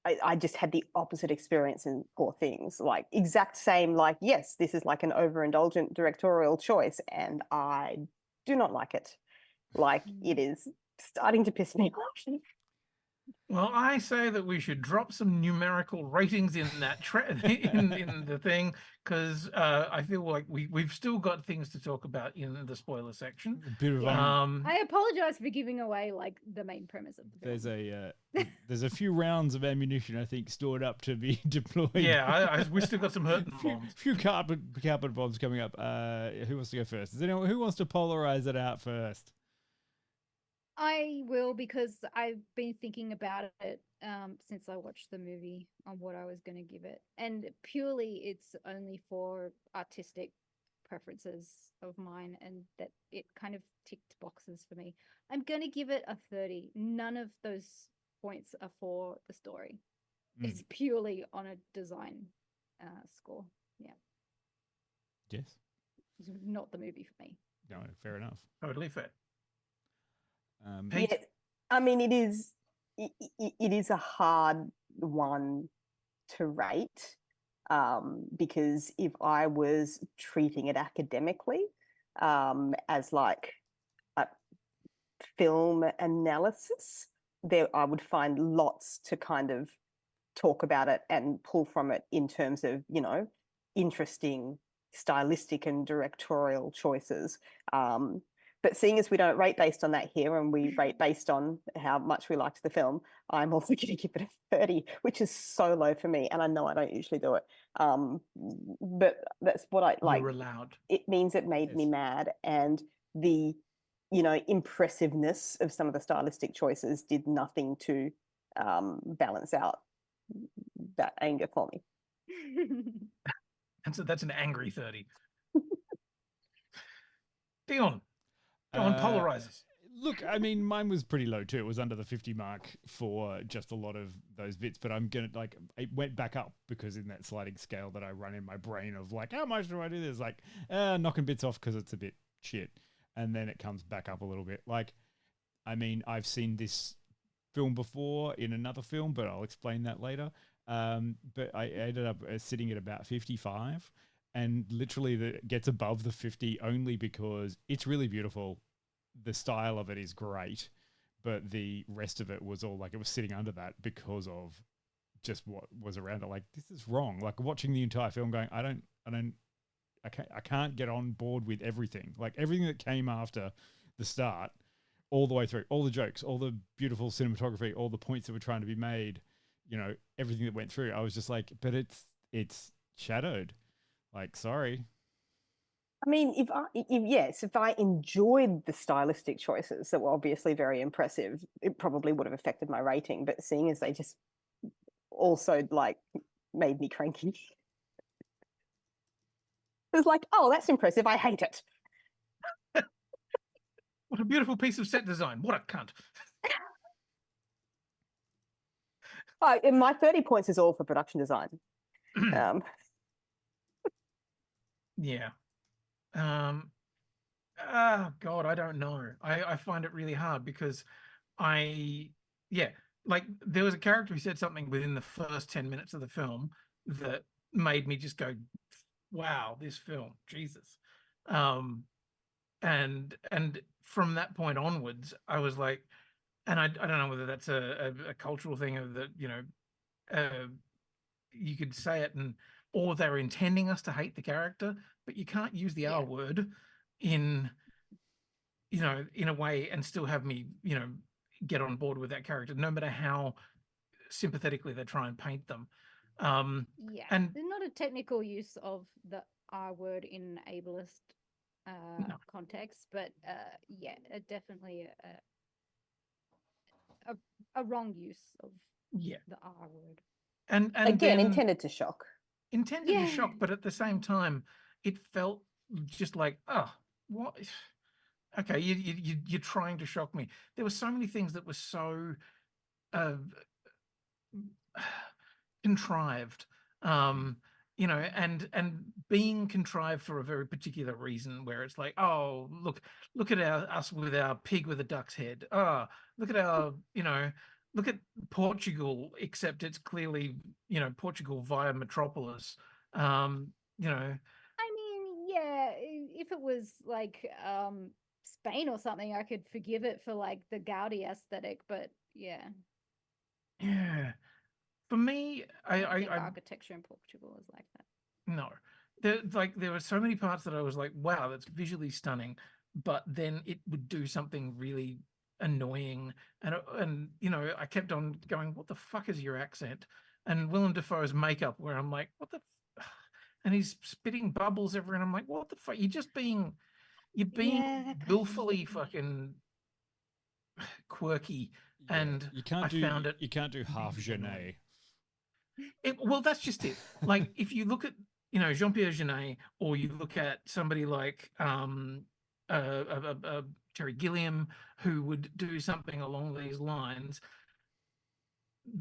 I just had the opposite experience in Poor Things. Like, exact same, like, yes, this is like an overindulgent directorial choice, and I do not like it. Like, it is starting to piss me off. Well, I say that we should drop some numerical ratings in that in the thing, because I feel like we've still got things to talk about in the spoiler section. A bit of I apologize for giving away like the main premise of the film. there's a few rounds of ammunition I think stored up to be deployed. Yeah, we still got some hurting bombs. Few carpet bombs coming up. Who wants to go first? Is anyone who wants to polarize it out first? I will, because I've been thinking about it since I watched the movie on what I was going to give it. And purely it's only for artistic preferences of mine, and that it kind of ticked boxes for me. I'm going to give it a 30. None of those points are for the story. It's purely on a design score. Yeah. Yes. It's not the movie for me. No, fair enough. Totally fair. Yeah, I mean, it is a hard one to rate, because if I was treating it academically, as like a film analysis, I would find lots to kind of talk about it and pull from it in terms of, interesting stylistic and directorial choices. But seeing as we don't rate based on that here, and we rate based on how much we liked the film, I'm also going to give it a 30, which is so low for me. And I know I don't usually do it. But that's what I like. You're allowed. It means it made me mad. And the, impressiveness of some of the stylistic choices did nothing to balance out that anger for me. And so that's an angry 30. Dion. Polarizes. Look, I mean, mine was pretty low too. It was under the 50 mark for just a lot of those bits, but I'm going to it went back up because in that sliding scale that I run in my brain of like, how much do I do this? Like, knocking bits off because it's a bit shit. And then it comes back up a little bit. Like, I mean, I've seen this film before in another film, but I'll explain that later. But I ended up sitting at about 55. And literally it gets above the 50 only because it's really beautiful. The style of it is great, but the rest of it was all like it was sitting under that because of just what was around it. Like, this is wrong. Like, watching the entire film going, I can't get on board with everything. Like, everything that came after the start, all the way through, all the jokes, all the beautiful cinematography, all the points that were trying to be made, everything that went through. I was just like, but it's shadowed. Like, sorry. I mean, if I enjoyed the stylistic choices that were obviously very impressive, it probably would have affected my rating. But seeing as they just also like made me cranky, it was like, oh, that's impressive. I hate it. What a beautiful piece of set design. What a cunt. And my 30 points is all for production design. Yeah. God, I don't know. I find it really hard because like there was a character who said something within the first 10 minutes of the film that made me just go, wow, this film, Jesus. And from that point onwards, I was like, and I don't know whether that's a cultural thing of that, you could say it or they're intending us to hate the character, but you can't use the R word in a way and still have me, get on board with that character, no matter how sympathetically they try and paint them. And there's not a technical use of the R word in ableist context, but definitely a wrong use of the R word. And again, intended to shock. To shock, but at the same time, it felt just like, oh, what? Okay, you're trying to shock me. There were so many things that were so contrived, and being contrived for a very particular reason, where it's like, oh, look at us with our pig with a duck's head. Oh, look at our, look at Portugal, except it's clearly, Portugal via Metropolis. I mean, yeah, if it was like Spain or something, I could forgive it for like the Gaudi aesthetic, but yeah. Yeah. For me, I don't think architecture in Portugal is like that. No. There were so many parts that I was like, wow, that's visually stunning, but then it would do something really annoying, and I kept on going, what the fuck is your accent? And Willem Dafoe's makeup, where I'm like, what the and he's spitting bubbles everywhere, and I'm like, what the fuck? You're being willfully fucking quirky, and you can't do half Genet. Well, that's just it. Like, if you look at Jean-Pierre Jeunet, or you look at somebody like Terry Gilliam, who would do something along these lines,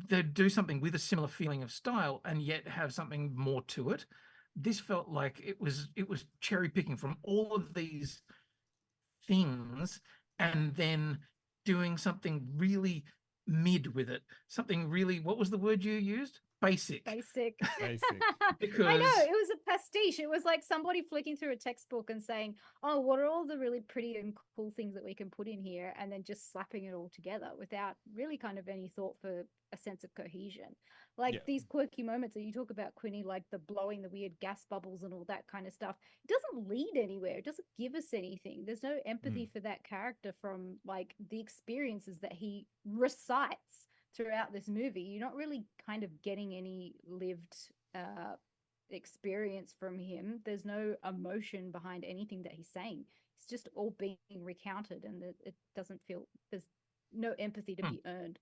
they'd do something with a similar feeling of style and yet have something more to it. This felt like it was cherry picking from all of these things and then doing something really mid with it. Something really, what was the word you used? Basic. Basic. Because I know, it was a pastiche. It was like somebody flicking through a textbook and saying, oh, what are all the really pretty and cool things that we can put in here, and then just slapping it all together without really kind of any thought for a sense of cohesion. Like these quirky moments that you talk about, Quinny, like the blowing the weird gas bubbles and all that kind of stuff, it doesn't lead anywhere. It doesn't give us anything. There's no empathy for that character from like the experiences that he recites throughout this movie. You're not really kind of getting any lived experience from him. There's no emotion behind anything that he's saying. It's just all being recounted, and it doesn't feel, there's no empathy to be earned.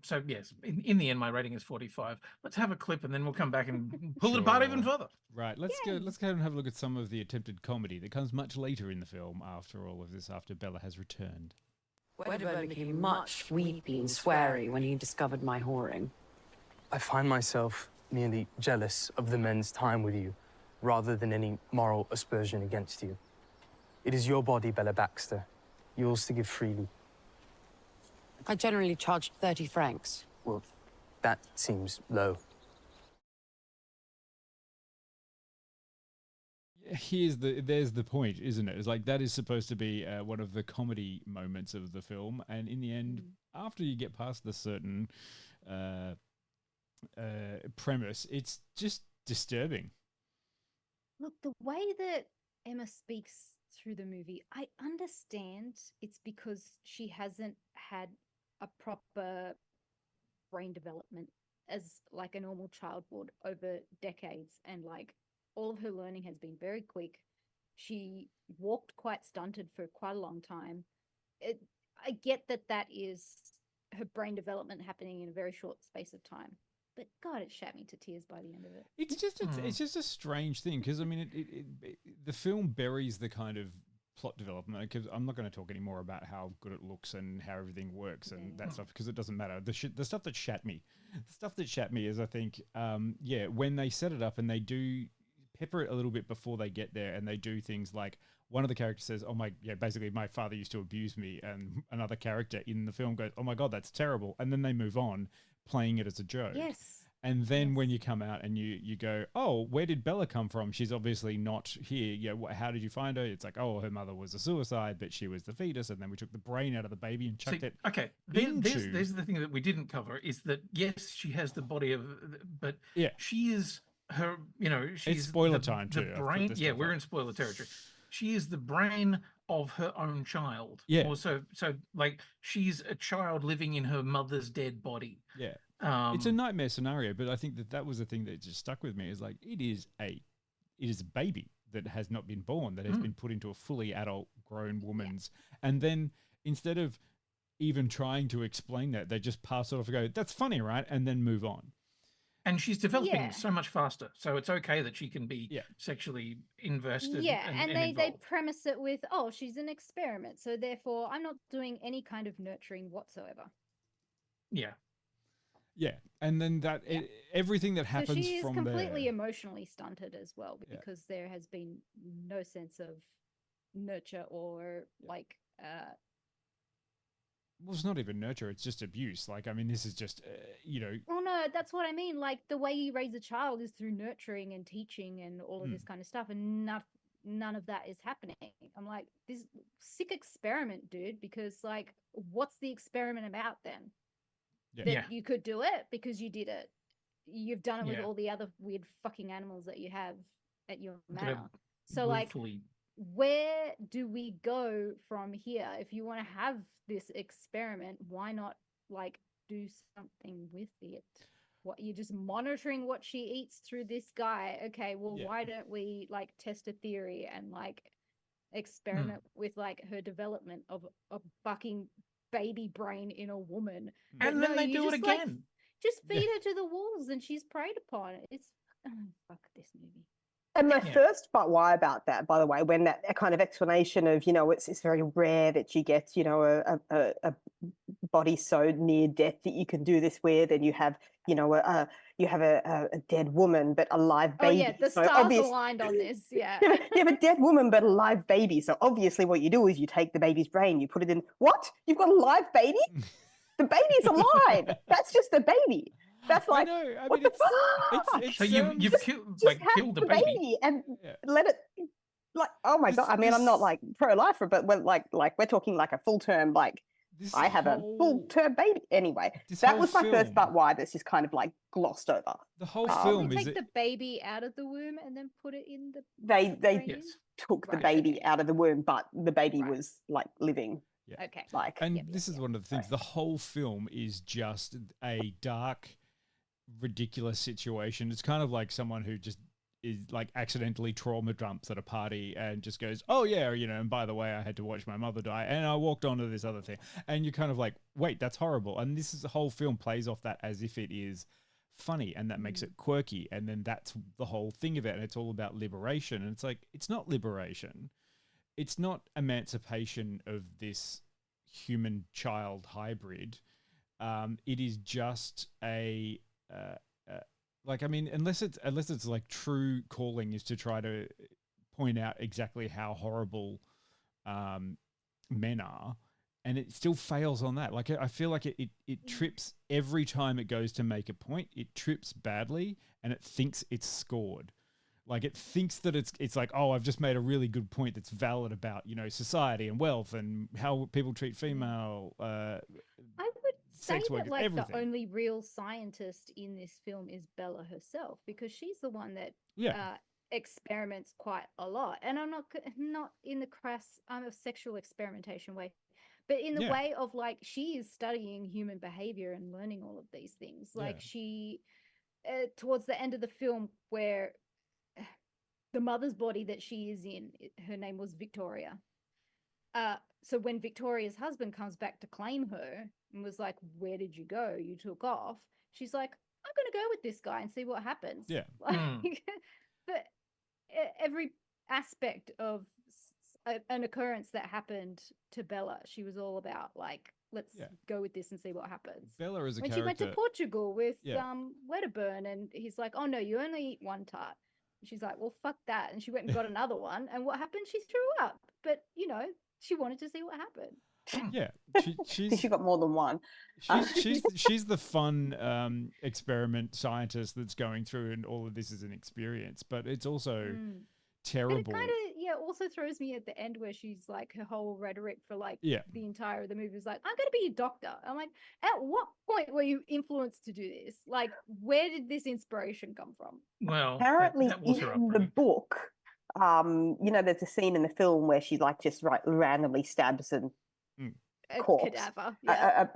So yes, in the end, my rating is 45. Let's have a clip, and then we'll come back and pull it apart even further. Right. Let's go and have a look at some of the attempted comedy that comes much later in the film. After all of this, after Bella has returned. Wedderburn became much weepy and sweary when he discovered my whoring. I find myself merely jealous of the men's time with you, rather than any moral aspersion against you. It is your body, Bella Baxter, yours to give freely. I generally charged 30 francs. Well, that seems low. There's the point, isn't it? It's like that is supposed to be one of the comedy moments of the film, and in the end, after you get past the certain premise, it's just disturbing. Look, the way that Emma speaks through the movie, I understand it's because she hasn't had a proper brain development as like a normal child would over decades, and like all of her learning has been very quick. She walked quite stunted for quite a long time. I get that is her brain development happening in a very short space of time. But God, it shat me to tears by the end of it. It's just a strange thing, because I mean, the film buries the kind of plot development. Because I'm not going to talk anymore about how good it looks and how everything works and that stuff, because it doesn't matter. The stuff that shat me, is I think, when they set it up and they do pepper it a little bit before they get there, and they do things like one of the characters says, basically my father used to abuse me, and another character in the film goes, oh my God, that's terrible, and then they move on playing it as a joke. Yes. And then when you come out and you go, oh, where did Bella come from? She's obviously not here. How did you find her? It's like, oh, her mother was a suicide, but she was the fetus, and then we took the brain out of the baby and chucked it. Okay, there's the thing that we didn't cover, is that yes, she has the body of, but she is her. She's it's spoiler time too. The brain. Yeah, we're in spoiler territory. She is the brain of her own child. Yeah. Also, so like she's a child living in her mother's dead body. Yeah. It's a nightmare scenario, but I think that was the thing that just stuck with me, is like it is a baby that has not been born, that has been put into a fully adult grown woman's, and then instead of even trying to explain that, they just pass it off and go, that's funny, right? And then move on. And she's developing so much faster, so it's okay that she can be sexually invested. Yeah, and they premise it with, oh, she's an experiment, so therefore I'm not doing any kind of nurturing whatsoever. Yeah. Yeah, and then everything that happens so she is from completely there, emotionally stunted as well, because there has been no sense of nurture or like. Well, it's not even nurture; it's just abuse. Like, I mean, this is just, Well, no, that's what I mean. Like the way you raise a child is through nurturing and teaching and all of this kind of stuff, and none of that is happening. I'm like, this sick experiment, dude. Because like, what's the experiment about then? that you could do it because you did it. You've done it with Yeah. all the other weird fucking animals that you have at your That have manor. So like, willfully- where do we go from here? If you want to have this experiment, why not like do something with it? What, you're just monitoring what she eats through this guy. Okay, well, why don't we like test a theory and like experiment with like her development of a fucking baby brain in a woman? And then they do it like, again. just feed her to the wolves and she's preyed upon. It's fuck this movie. And my first but why about that, by the way, when that kind of explanation of, you know, it's very rare that you get, you know, a body so near death that you can do this with, and you have, you know, a dead woman but a live baby. Oh yeah, the stars aligned on this. Yeah. You have a dead woman but a live baby. So obviously, what you do is you take the baby's brain, you put it in. What? You've got a live baby? The baby's alive. That's just the baby. That's like, I know. I what mean, the fuck? it's So you've killed the baby baby. and let it, like, oh my god. I mean, I'm not like pro-lifer, but we're like we're talking like a full term, like I have a full term baby. Anyway, that was my first but why. That's just kind of like glossed over. The whole film they is take the baby out of the womb and then put it in the. They took the baby out of the womb, but the baby was like living. Yeah. Okay. Like, and this is one of the things. The whole film is just a dark, ridiculous situation. It's kind of like someone who just is like accidentally trauma dumps at a party and just goes, oh yeah, you know, and by the way, I had to watch my mother die and I walked onto this other thing. And you're kind of like, wait, that's horrible. And this is the whole film plays off that as if it is funny, and that makes it quirky. And then that's the whole thing of it. And it's all about liberation. And it's like, it's not liberation. It's not emancipation of this human child hybrid. It is just a, like, I mean, unless it's like true calling is to try to point out exactly how horrible men are, and it still fails on that. Like, I feel like it trips every time it goes to make a point. It trips badly, and it thinks it's scored. Like, it thinks that it's like, oh, I've just made a really good point that's valid about, you know, society and wealth and how people treat female. I would say sex that workers, like everything. the only real scientist in this film is Bella herself, because she's the one that experiments quite a lot. And I'm not in the crass of sexual experimentation way, but in the way of like she is studying human behavior and learning all of these things. Like she, towards the end of the film, where the mother's body that she is in, her name was Victoria. So when Victoria's husband comes back to claim her and was like, where did you go? You took off. She's like, I'm going to go with this guy and see what happens. Yeah. Like, but every aspect of an occurrence that happened to Bella, she was all about like, let's go with this and see what happens. Bella is a when character. she went to Portugal with Wedderburn, and he's like, oh no, you only eat one tart. She's like, well, fuck that. And she went and got another one. And what happened? She threw up. But, you know, she wanted to see what happened. Yeah. She got more than one. She's the fun experiment scientist that's going through, and all of this is an experience. But it's also terrible. But it kind of, also throws me at the end where she's like, her whole rhetoric for like the entire of the movie is like, I'm going to be a doctor. I'm like, at what point were you influenced to do this? Like, where did this inspiration come from? Well, apparently that was her in the book, you know, there's a scene in the film where she like just randomly stabs a corpse. Cadaver. Yeah.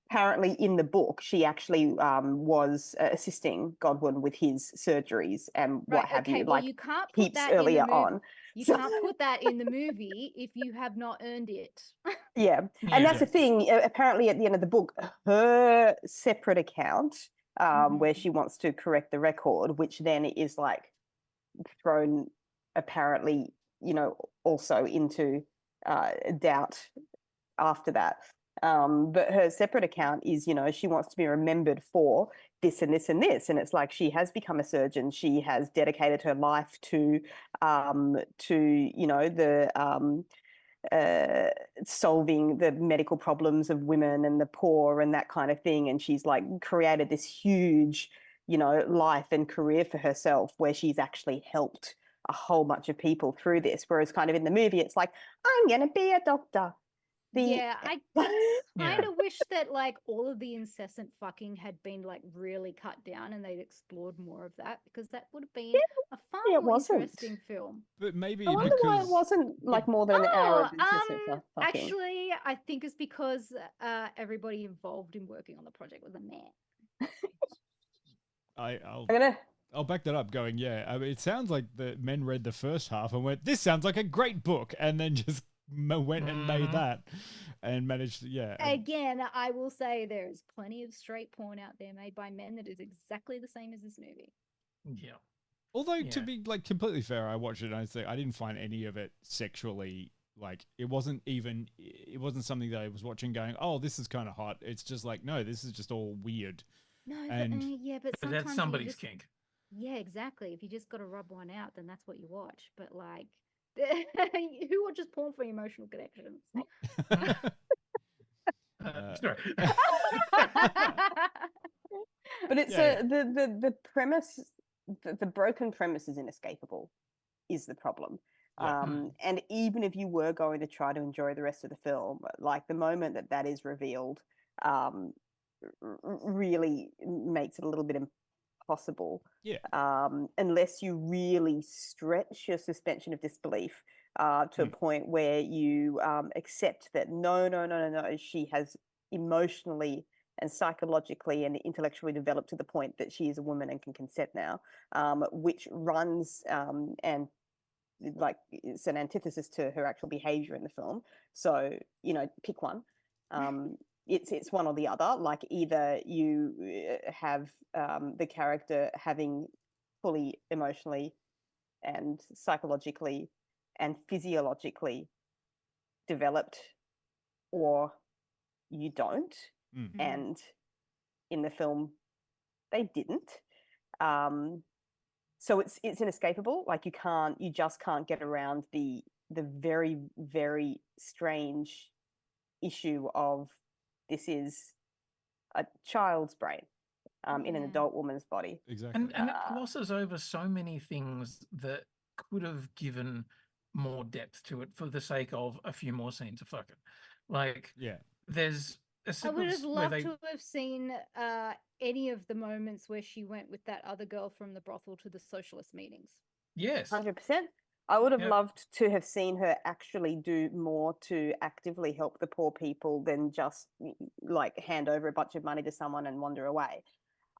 Apparently in the book, she actually was assisting Godwin with his surgeries and what have you, well, like you can't put heaps that earlier in the movie. on. You can't put that in the movie if you have not earned it. And that's the thing. Apparently at the end of the book, her separate account where she wants to correct the record, which then is like thrown apparently, you know, also into doubt after that. But her separate account is, you know, she wants to be remembered for this and this and this. And it's like, she has become a surgeon. She has dedicated her life to you know, the solving the medical problems of women and the poor and that kind of thing. And she's like created this huge, you know, life and career for herself where she's actually helped a whole bunch of people through this. Whereas kind of in the movie, it's like, I'm going to be a doctor. Yeah, I kind Yeah. of wish that like all of the incessant fucking had been like really cut down and they'd explored more of that, because that would have been a far it more wasn't. interesting film. But maybe I wonder why it wasn't like more than an hour of incessant fucking. Actually, I think it's because everybody involved in working on the project was a man. I'll back that up going, yeah. I mean, it sounds like the men read the first half and went, this sounds like a great book, and then just went and made that and managed to, yeah. Again, I will say there's plenty of straight porn out there made by men that is exactly the same as this movie. Yeah. Although, to be like completely fair, I watched it and I say I didn't find any of it sexually, like, it wasn't something that I was watching going, oh, this is kind of hot. It's just like, no, this is just all weird. No, and but sometimes that's somebody's kink. Yeah, exactly. If you just got to rub one out, then that's what you watch. But like, who watches porn for emotional connections? Sorry. But it's the premise, the broken premise is inescapable, is the problem. And even if you were going to try to enjoy the rest of the film, like the moment that is revealed, really makes it a little bit impossible. Yeah. Unless you really stretch your suspension of disbelief to a point where you accept that no, she has emotionally and psychologically and intellectually developed to the point that she is a woman and can consent now, which runs and like it's an antithesis to her actual behavior in the film. So, you know, pick one. It's one or the other. Like either you have the character having fully emotionally and psychologically and physiologically developed, or you don't. And in the film, they didn't. So it's inescapable. Like you just can't get around the very, very strange issue of this is a child's brain in an adult woman's body. Exactly. And it glosses over so many things that could have given more depth to it for the sake of a few more scenes of fucking. Like, there's a I would have sequence loved where to have seen any of the moments where she went with that other girl from the brothel to the socialist meetings. Yes. 100%. I would have loved to have seen her actually do more to actively help the poor people than just like hand over a bunch of money to someone and wander away.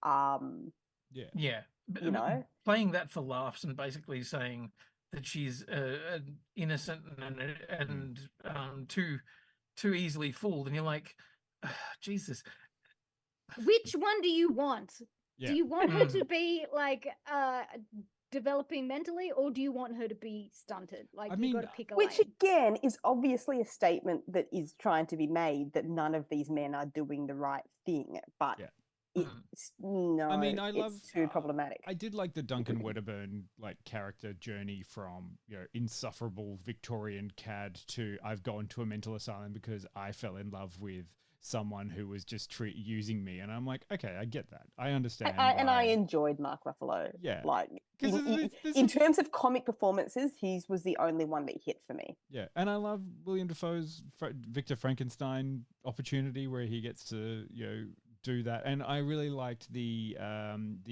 Yeah. You know, playing that for laughs and basically saying that she's innocent and too easily fooled, and you're like, Jesus. Which one do you want? Yeah. Do you want her to be like developing mentally, or do you want her to be stunted? Like, you got to pick a which lane. again is obviously a statement that is trying to be made that none of these men are doing the right thing, but it's it's too problematic. I did like the Duncan Wedderburn like character journey from, you know, insufferable Victorian cad to I've gone to a mental asylum because I fell in love with someone who was just using me, and I'm like, okay, I get that, I understand. And I enjoyed Mark Ruffalo. Yeah, like in terms of comic performances, he was the only one that hit for me. Yeah, and I love William Dafoe's Victor Frankenstein opportunity where he gets to, you know, do that, and I really liked the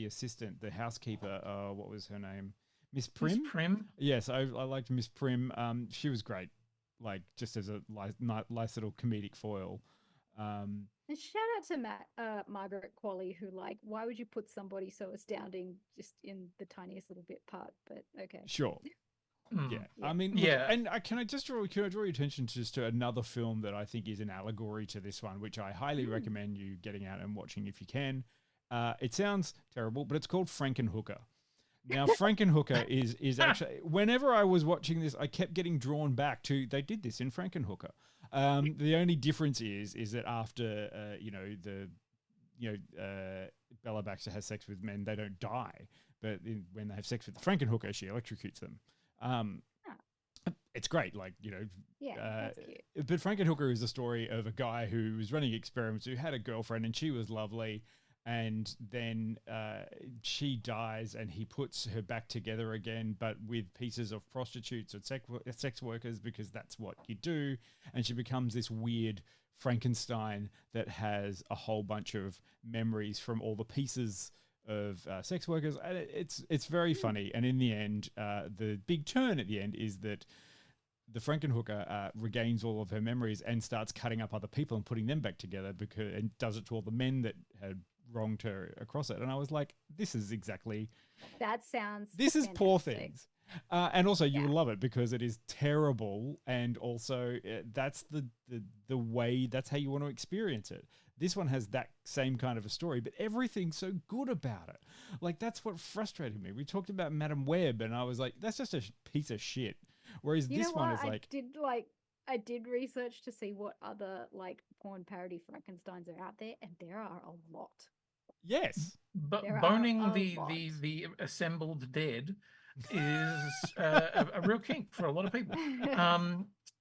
assistant, the housekeeper. What was her name? Miss Prim. Miss Prim. Yes, I liked Miss Prim. She was great, like just as a nice little comedic foil. And shout out to Margaret Qualley, who, like, why would you put somebody so astounding just in the tiniest little bit part? But okay, sure. Yeah, I mean, look, and can I draw your attention to another film that I think is an allegory to this one, which I highly recommend you getting out and watching if you can. It sounds terrible, but it's called Frankenhooker. Now, Frankenhooker is actually, whenever I was watching this, I kept getting drawn back to, they did this in Frankenhooker. The only difference is that after, Bella Baxter has sex with men, they don't die. But when they have sex with the Frankenhooker, she electrocutes them. It's great, like, you know. Yeah, that's cute. But Frankenhooker is the story of a guy who was running experiments, who had a girlfriend and she was lovely. And then she dies, and he puts her back together again, but with pieces of prostitutes or sex workers, because that's what you do. And she becomes this weird Frankenstein that has a whole bunch of memories from all the pieces of sex workers. And it's very funny. And in the end, the big turn at the end is that the Frankenhooker regains all of her memories and starts cutting up other people and putting them back together, and does it to all the men that had wronged her across it. And I was like, this is exactly... That sounds This is fantastic. Poor Things. And also you will love it because it is terrible, and also that's the way, that's how you want to experience it. This one has that same kind of a story, but everything's so good about it. Like, that's what frustrated me. We talked about Madam Web, and I was like, that's just a piece of shit. Whereas this one is like... I did research to see what other like porn parody Frankensteins are out there, and there are a lot. Yes. But There boning are a the assembled dead is a real kink for a lot of people.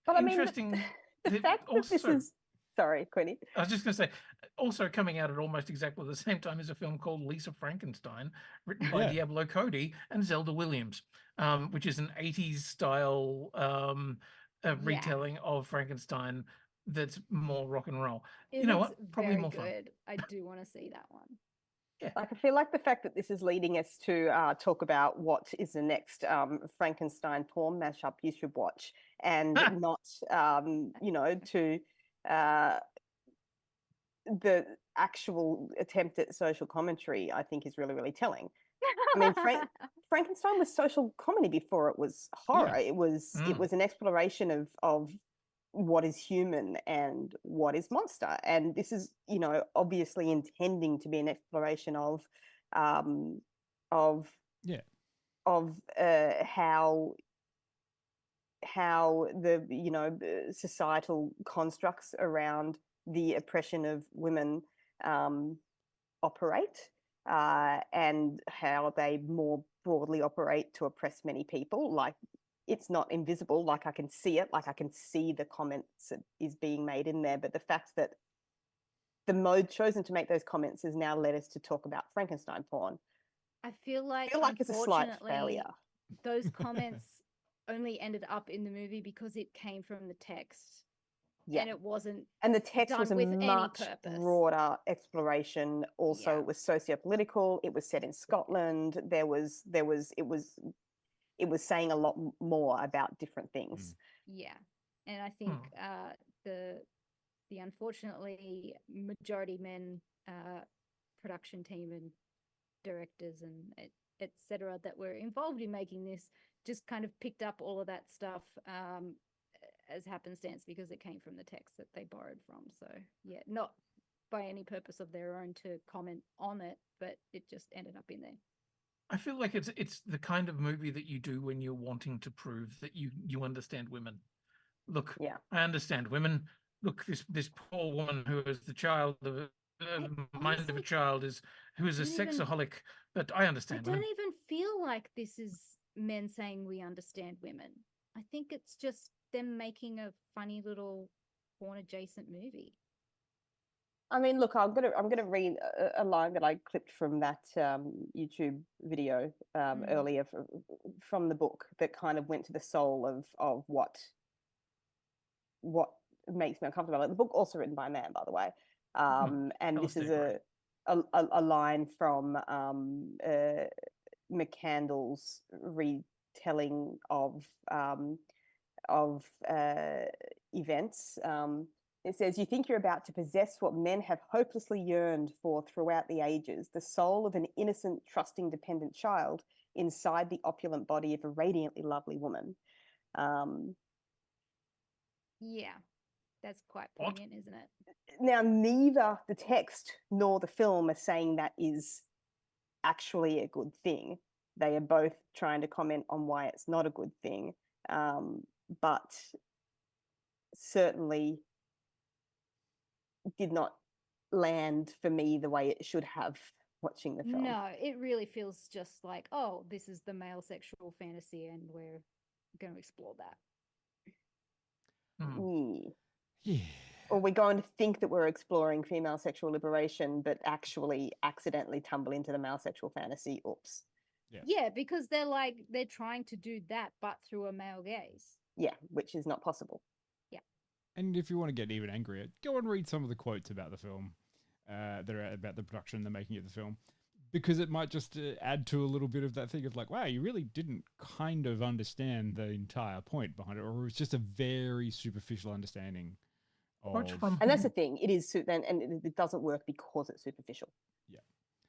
But Interesting. I mean, the fact that this is... Sorry, Queenie. I was just going to say, also coming out at almost exactly the same time is a film called Lisa Frankenstein, written by Diablo Cody and Zelda Williams, which is an 80s style retelling of Frankenstein that's more rock and roll. It you know looks what? Probably very more good. I do want to see that one. Yeah. Like, I feel like the fact that this is leading us to talk about what is the next Frankenstein porn mashup you should watch, and not, to the actual attempt at social commentary, I think is really, really telling. I mean, Frankenstein was social comedy before it was horror. Yeah. It was an exploration of what is human and what is monster. And this is, obviously intending to be an exploration of how the societal constructs around the oppression of women operate, and how they more broadly operate to oppress many people. Like, it's not invisible, like I can see it, like I can see the comments that is being made in there, but the fact that the mode chosen to make those comments has now led us to talk about Frankenstein porn. I feel like it's a slight failure. Those comments only ended up in the movie because it came from the text. Yeah. And it wasn't. And the text was a much broader exploration. Also, it was socio-political. It was set in Scotland. It was saying a lot more about different things. Yeah. And I think the unfortunately majority men production team and directors and etc. that were involved in making this just kind of picked up all of that stuff as happenstance because it came from the text that they borrowed from. So yeah, not by any purpose of their own to comment on it, but it just ended up in there. I feel like it's the kind of movie that you do when you're wanting to prove that you understand women. Look, I understand women. Look, this poor woman who is the child of mind of a child who is a sexaholic, but I understand women. I don't even feel like this is men saying we understand women. I think it's just them making a funny little porn adjacent movie. I mean, look, I'm gonna read a line that I clipped from that YouTube video earlier from the book that kind of went to the soul of what makes me uncomfortable. The book also written by a man, by the way, and Alasdair this is Gray. a line from McCandless's retelling of events. It says, "You think you're about to possess what men have hopelessly yearned for throughout the ages, the soul of an innocent, trusting, dependent child inside the opulent body of a radiantly lovely woman." Yeah, that's quite poignant, isn't it? Now, neither the text nor the film are saying that is actually a good thing. They are both trying to comment on why it's not a good thing, but certainly did not land for me the way it should have watching the film. No, it really feels just like, oh, this is the male sexual fantasy and we're going to explore that. Yeah. Or we're going to think that we're exploring female sexual liberation, but actually accidentally tumble into the male sexual fantasy. Oops. Yes. Yeah, because they're trying to do that, but through a male gaze. Yeah, which is not possible. Yeah. And if you want to get even angrier, go and read some of the quotes about the film, that are about the production and the making of the film, because it might just add to a little bit of that thing of like, wow, you really didn't kind of understand the entire point behind it, or it was just a very superficial understanding. And that's the thing. It is, and it doesn't work because it's superficial. Yeah.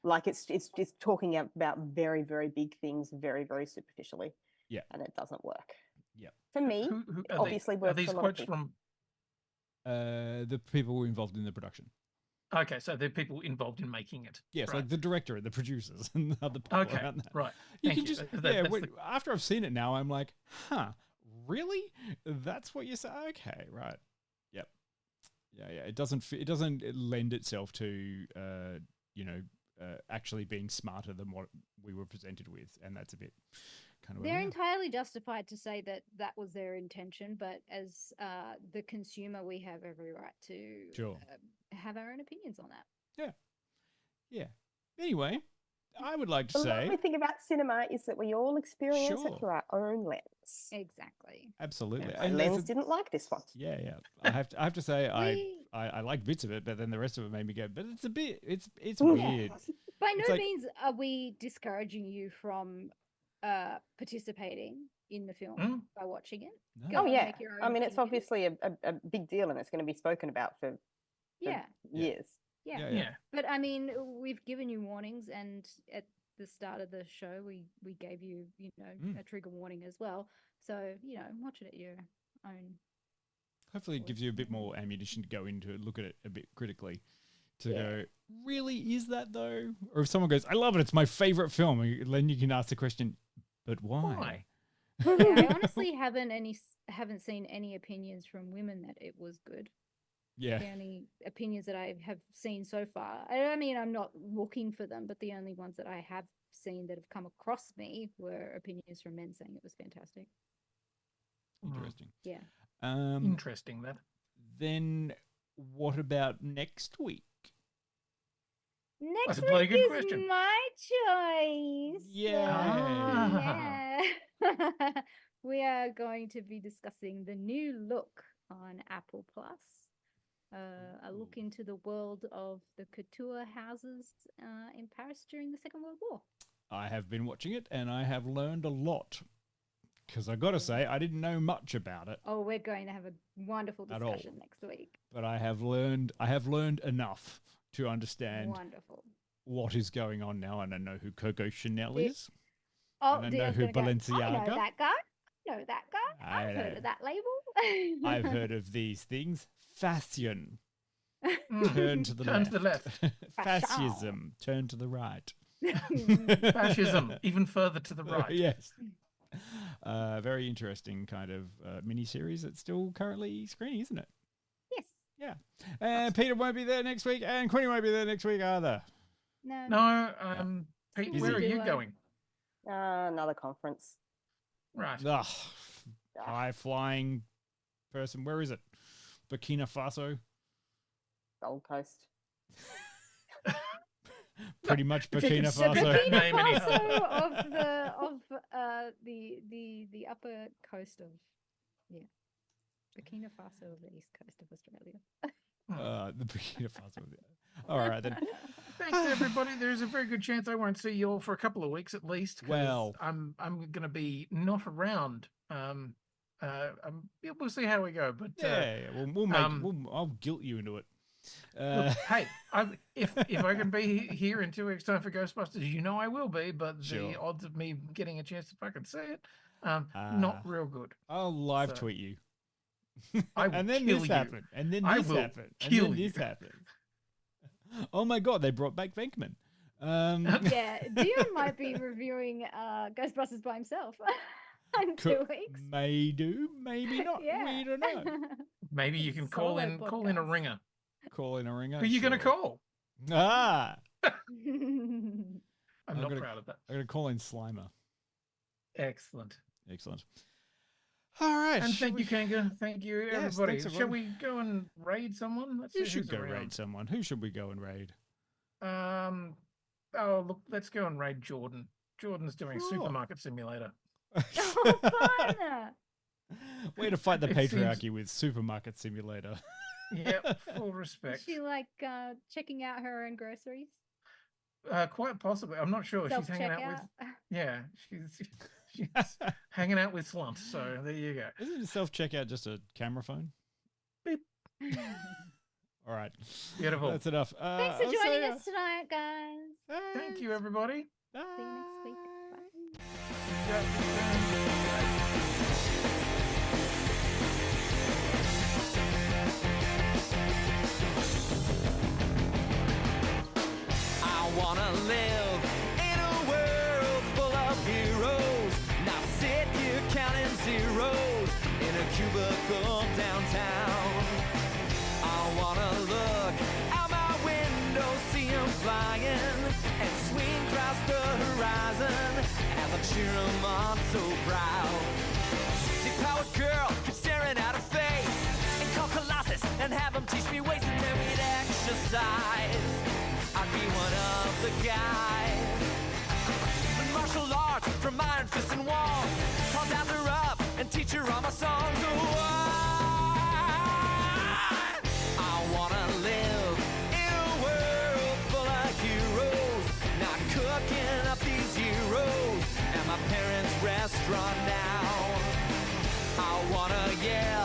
Like it's talking about very, very big things very, very superficially. Yeah. And it doesn't work. Yeah. For me, obviously works are these for a lot quotes of people. from the people involved in the production. Okay, so they're people involved in making it. Yes, right. like the director and the producers and the other people Okay, around that. right. You Thank can you. just That's after I've seen it now, I'm like, huh, really? That's what you say? Okay, right. Yep. Yeah. It doesn't lend itself to actually being smarter than what we were presented with, and that's a bit kind of. They're entirely justified to say that was their intention, but as the consumer, we have every right to have our own opinions on that. Yeah. Anyway, I would like to The say lovely thing about cinema is that we all experience it through our own lens. Exactly. Absolutely. And lens didn't like this one. Yeah. I have to say I like bits of it, but then the rest of it made me go, but it's a bit it's weird. By no means are we discouraging you from participating in the film by watching it. No. Oh yeah. I mean, it's obviously a big deal, and it's going to be spoken about for years. Yeah. But I mean, we've given you warnings, and at the start of the show, we gave you, a trigger warning as well. So, watch it at your own. Hopefully it gives you a bit more ammunition to go into it, look at it a bit critically, to go, really, is that though? Or if someone goes, I love it, it's my favorite film, then you can ask the question, but why? I honestly haven't seen any opinions from women that it was good. Yeah. The only opinions that I have seen so far, I mean, I'm not looking for them, but the only ones that I have seen that have come across me were opinions from men saying it was fantastic. Interesting. Yeah. Interesting, that. Then what about next week? Next That's a bloody week good is question. my choice. Yeah. We are going to be discussing the new look on Apple Plus. A look into the world of the couture houses in Paris during the Second World War. I have been watching it, and I have learned a lot. Because I got to say, I didn't know much about it. Oh, we're going to have a wonderful discussion next week. But I have learned enough to understand what is going on now. And I know who Coco Chanel is. Oh, and I know who Balenciaga. I know that guy. I've heard of that label. I've heard of these things. Fashion. Turn to the left. Fascism. Turn to the right. Fascism. Even further to the right. Yes. Very interesting kind of mini-series that's still currently screening, isn't it? Yes. Yeah. Peter won't be there next week, and Quinny won't be there next week either. No. Pete, where are you going? Another conference. Right. Ugh. High-flying person. Where is it? Burkina Faso? Gold Coast. Pretty much Burkina Faso. Burkina Faso of the upper coast of Burkina Faso of the east coast of Australia. The Burkina Faso. All right then. Thanks everybody. There's a very good chance I won't see you all for a couple of weeks at least. Well, I'm going to be not around. We'll see how we go. But I'll guilt you into it. Look, hey, if I can be here in 2 weeks' time for Ghostbusters, I will be. But the odds of me getting a chance to fucking see it, not real good. I'll live tweet you. And then this happened. And then this happened. And then this happened. Oh my god, they brought back Venkman. Yeah, Dion might be reviewing Ghostbusters by himself in 2 weeks. May do, maybe not. Yeah. We don't know. Maybe you can call in a ringer. Call in a ringer. Who are you going to call? I'm not proud of that. I'm going to call in Slimer. Excellent. All right. right. And thank you, Kanga. Thank you, Yes, everybody. thanks, Shall everyone. we go and raid someone? Let's You see should who's go around. raid someone. Who should we go and raid? Oh, look, let's go and raid Jordan. Jordan's doing Sure. Supermarket Simulator. Oh, fun. Way to fight the It patriarchy seems- with Supermarket Simulator. Yep, full Is respect. she like checking out her own groceries? Quite possibly. I'm not sure. She's hanging out with. Self-checkout? Yeah, she's hanging out with Slunt. So there you go. Isn't self-checkout just a camera phone? Beep. All right. Beautiful. That's enough. Thanks for I'll joining say, us tonight, guys. Thank you, everybody. Bye. See you next week. Bye. I wanna live in a world full of heroes, not sit here counting zeros in a cubicle downtown. I wanna look out my window, see 'em flying, and swing across the horizon as I cheer 'em on so proud. Deep-powered girl keeps staring at her face, and call Colossus and have him teach me ways, and then we'd exercise. I'd be one of the guys. The martial arts from Iron Fist and Wall, call Dazzler up and teach her all my songs. Oh, I wanna live in a world full of heroes, not cooking up these heroes at my parents' restaurant now. I wanna yell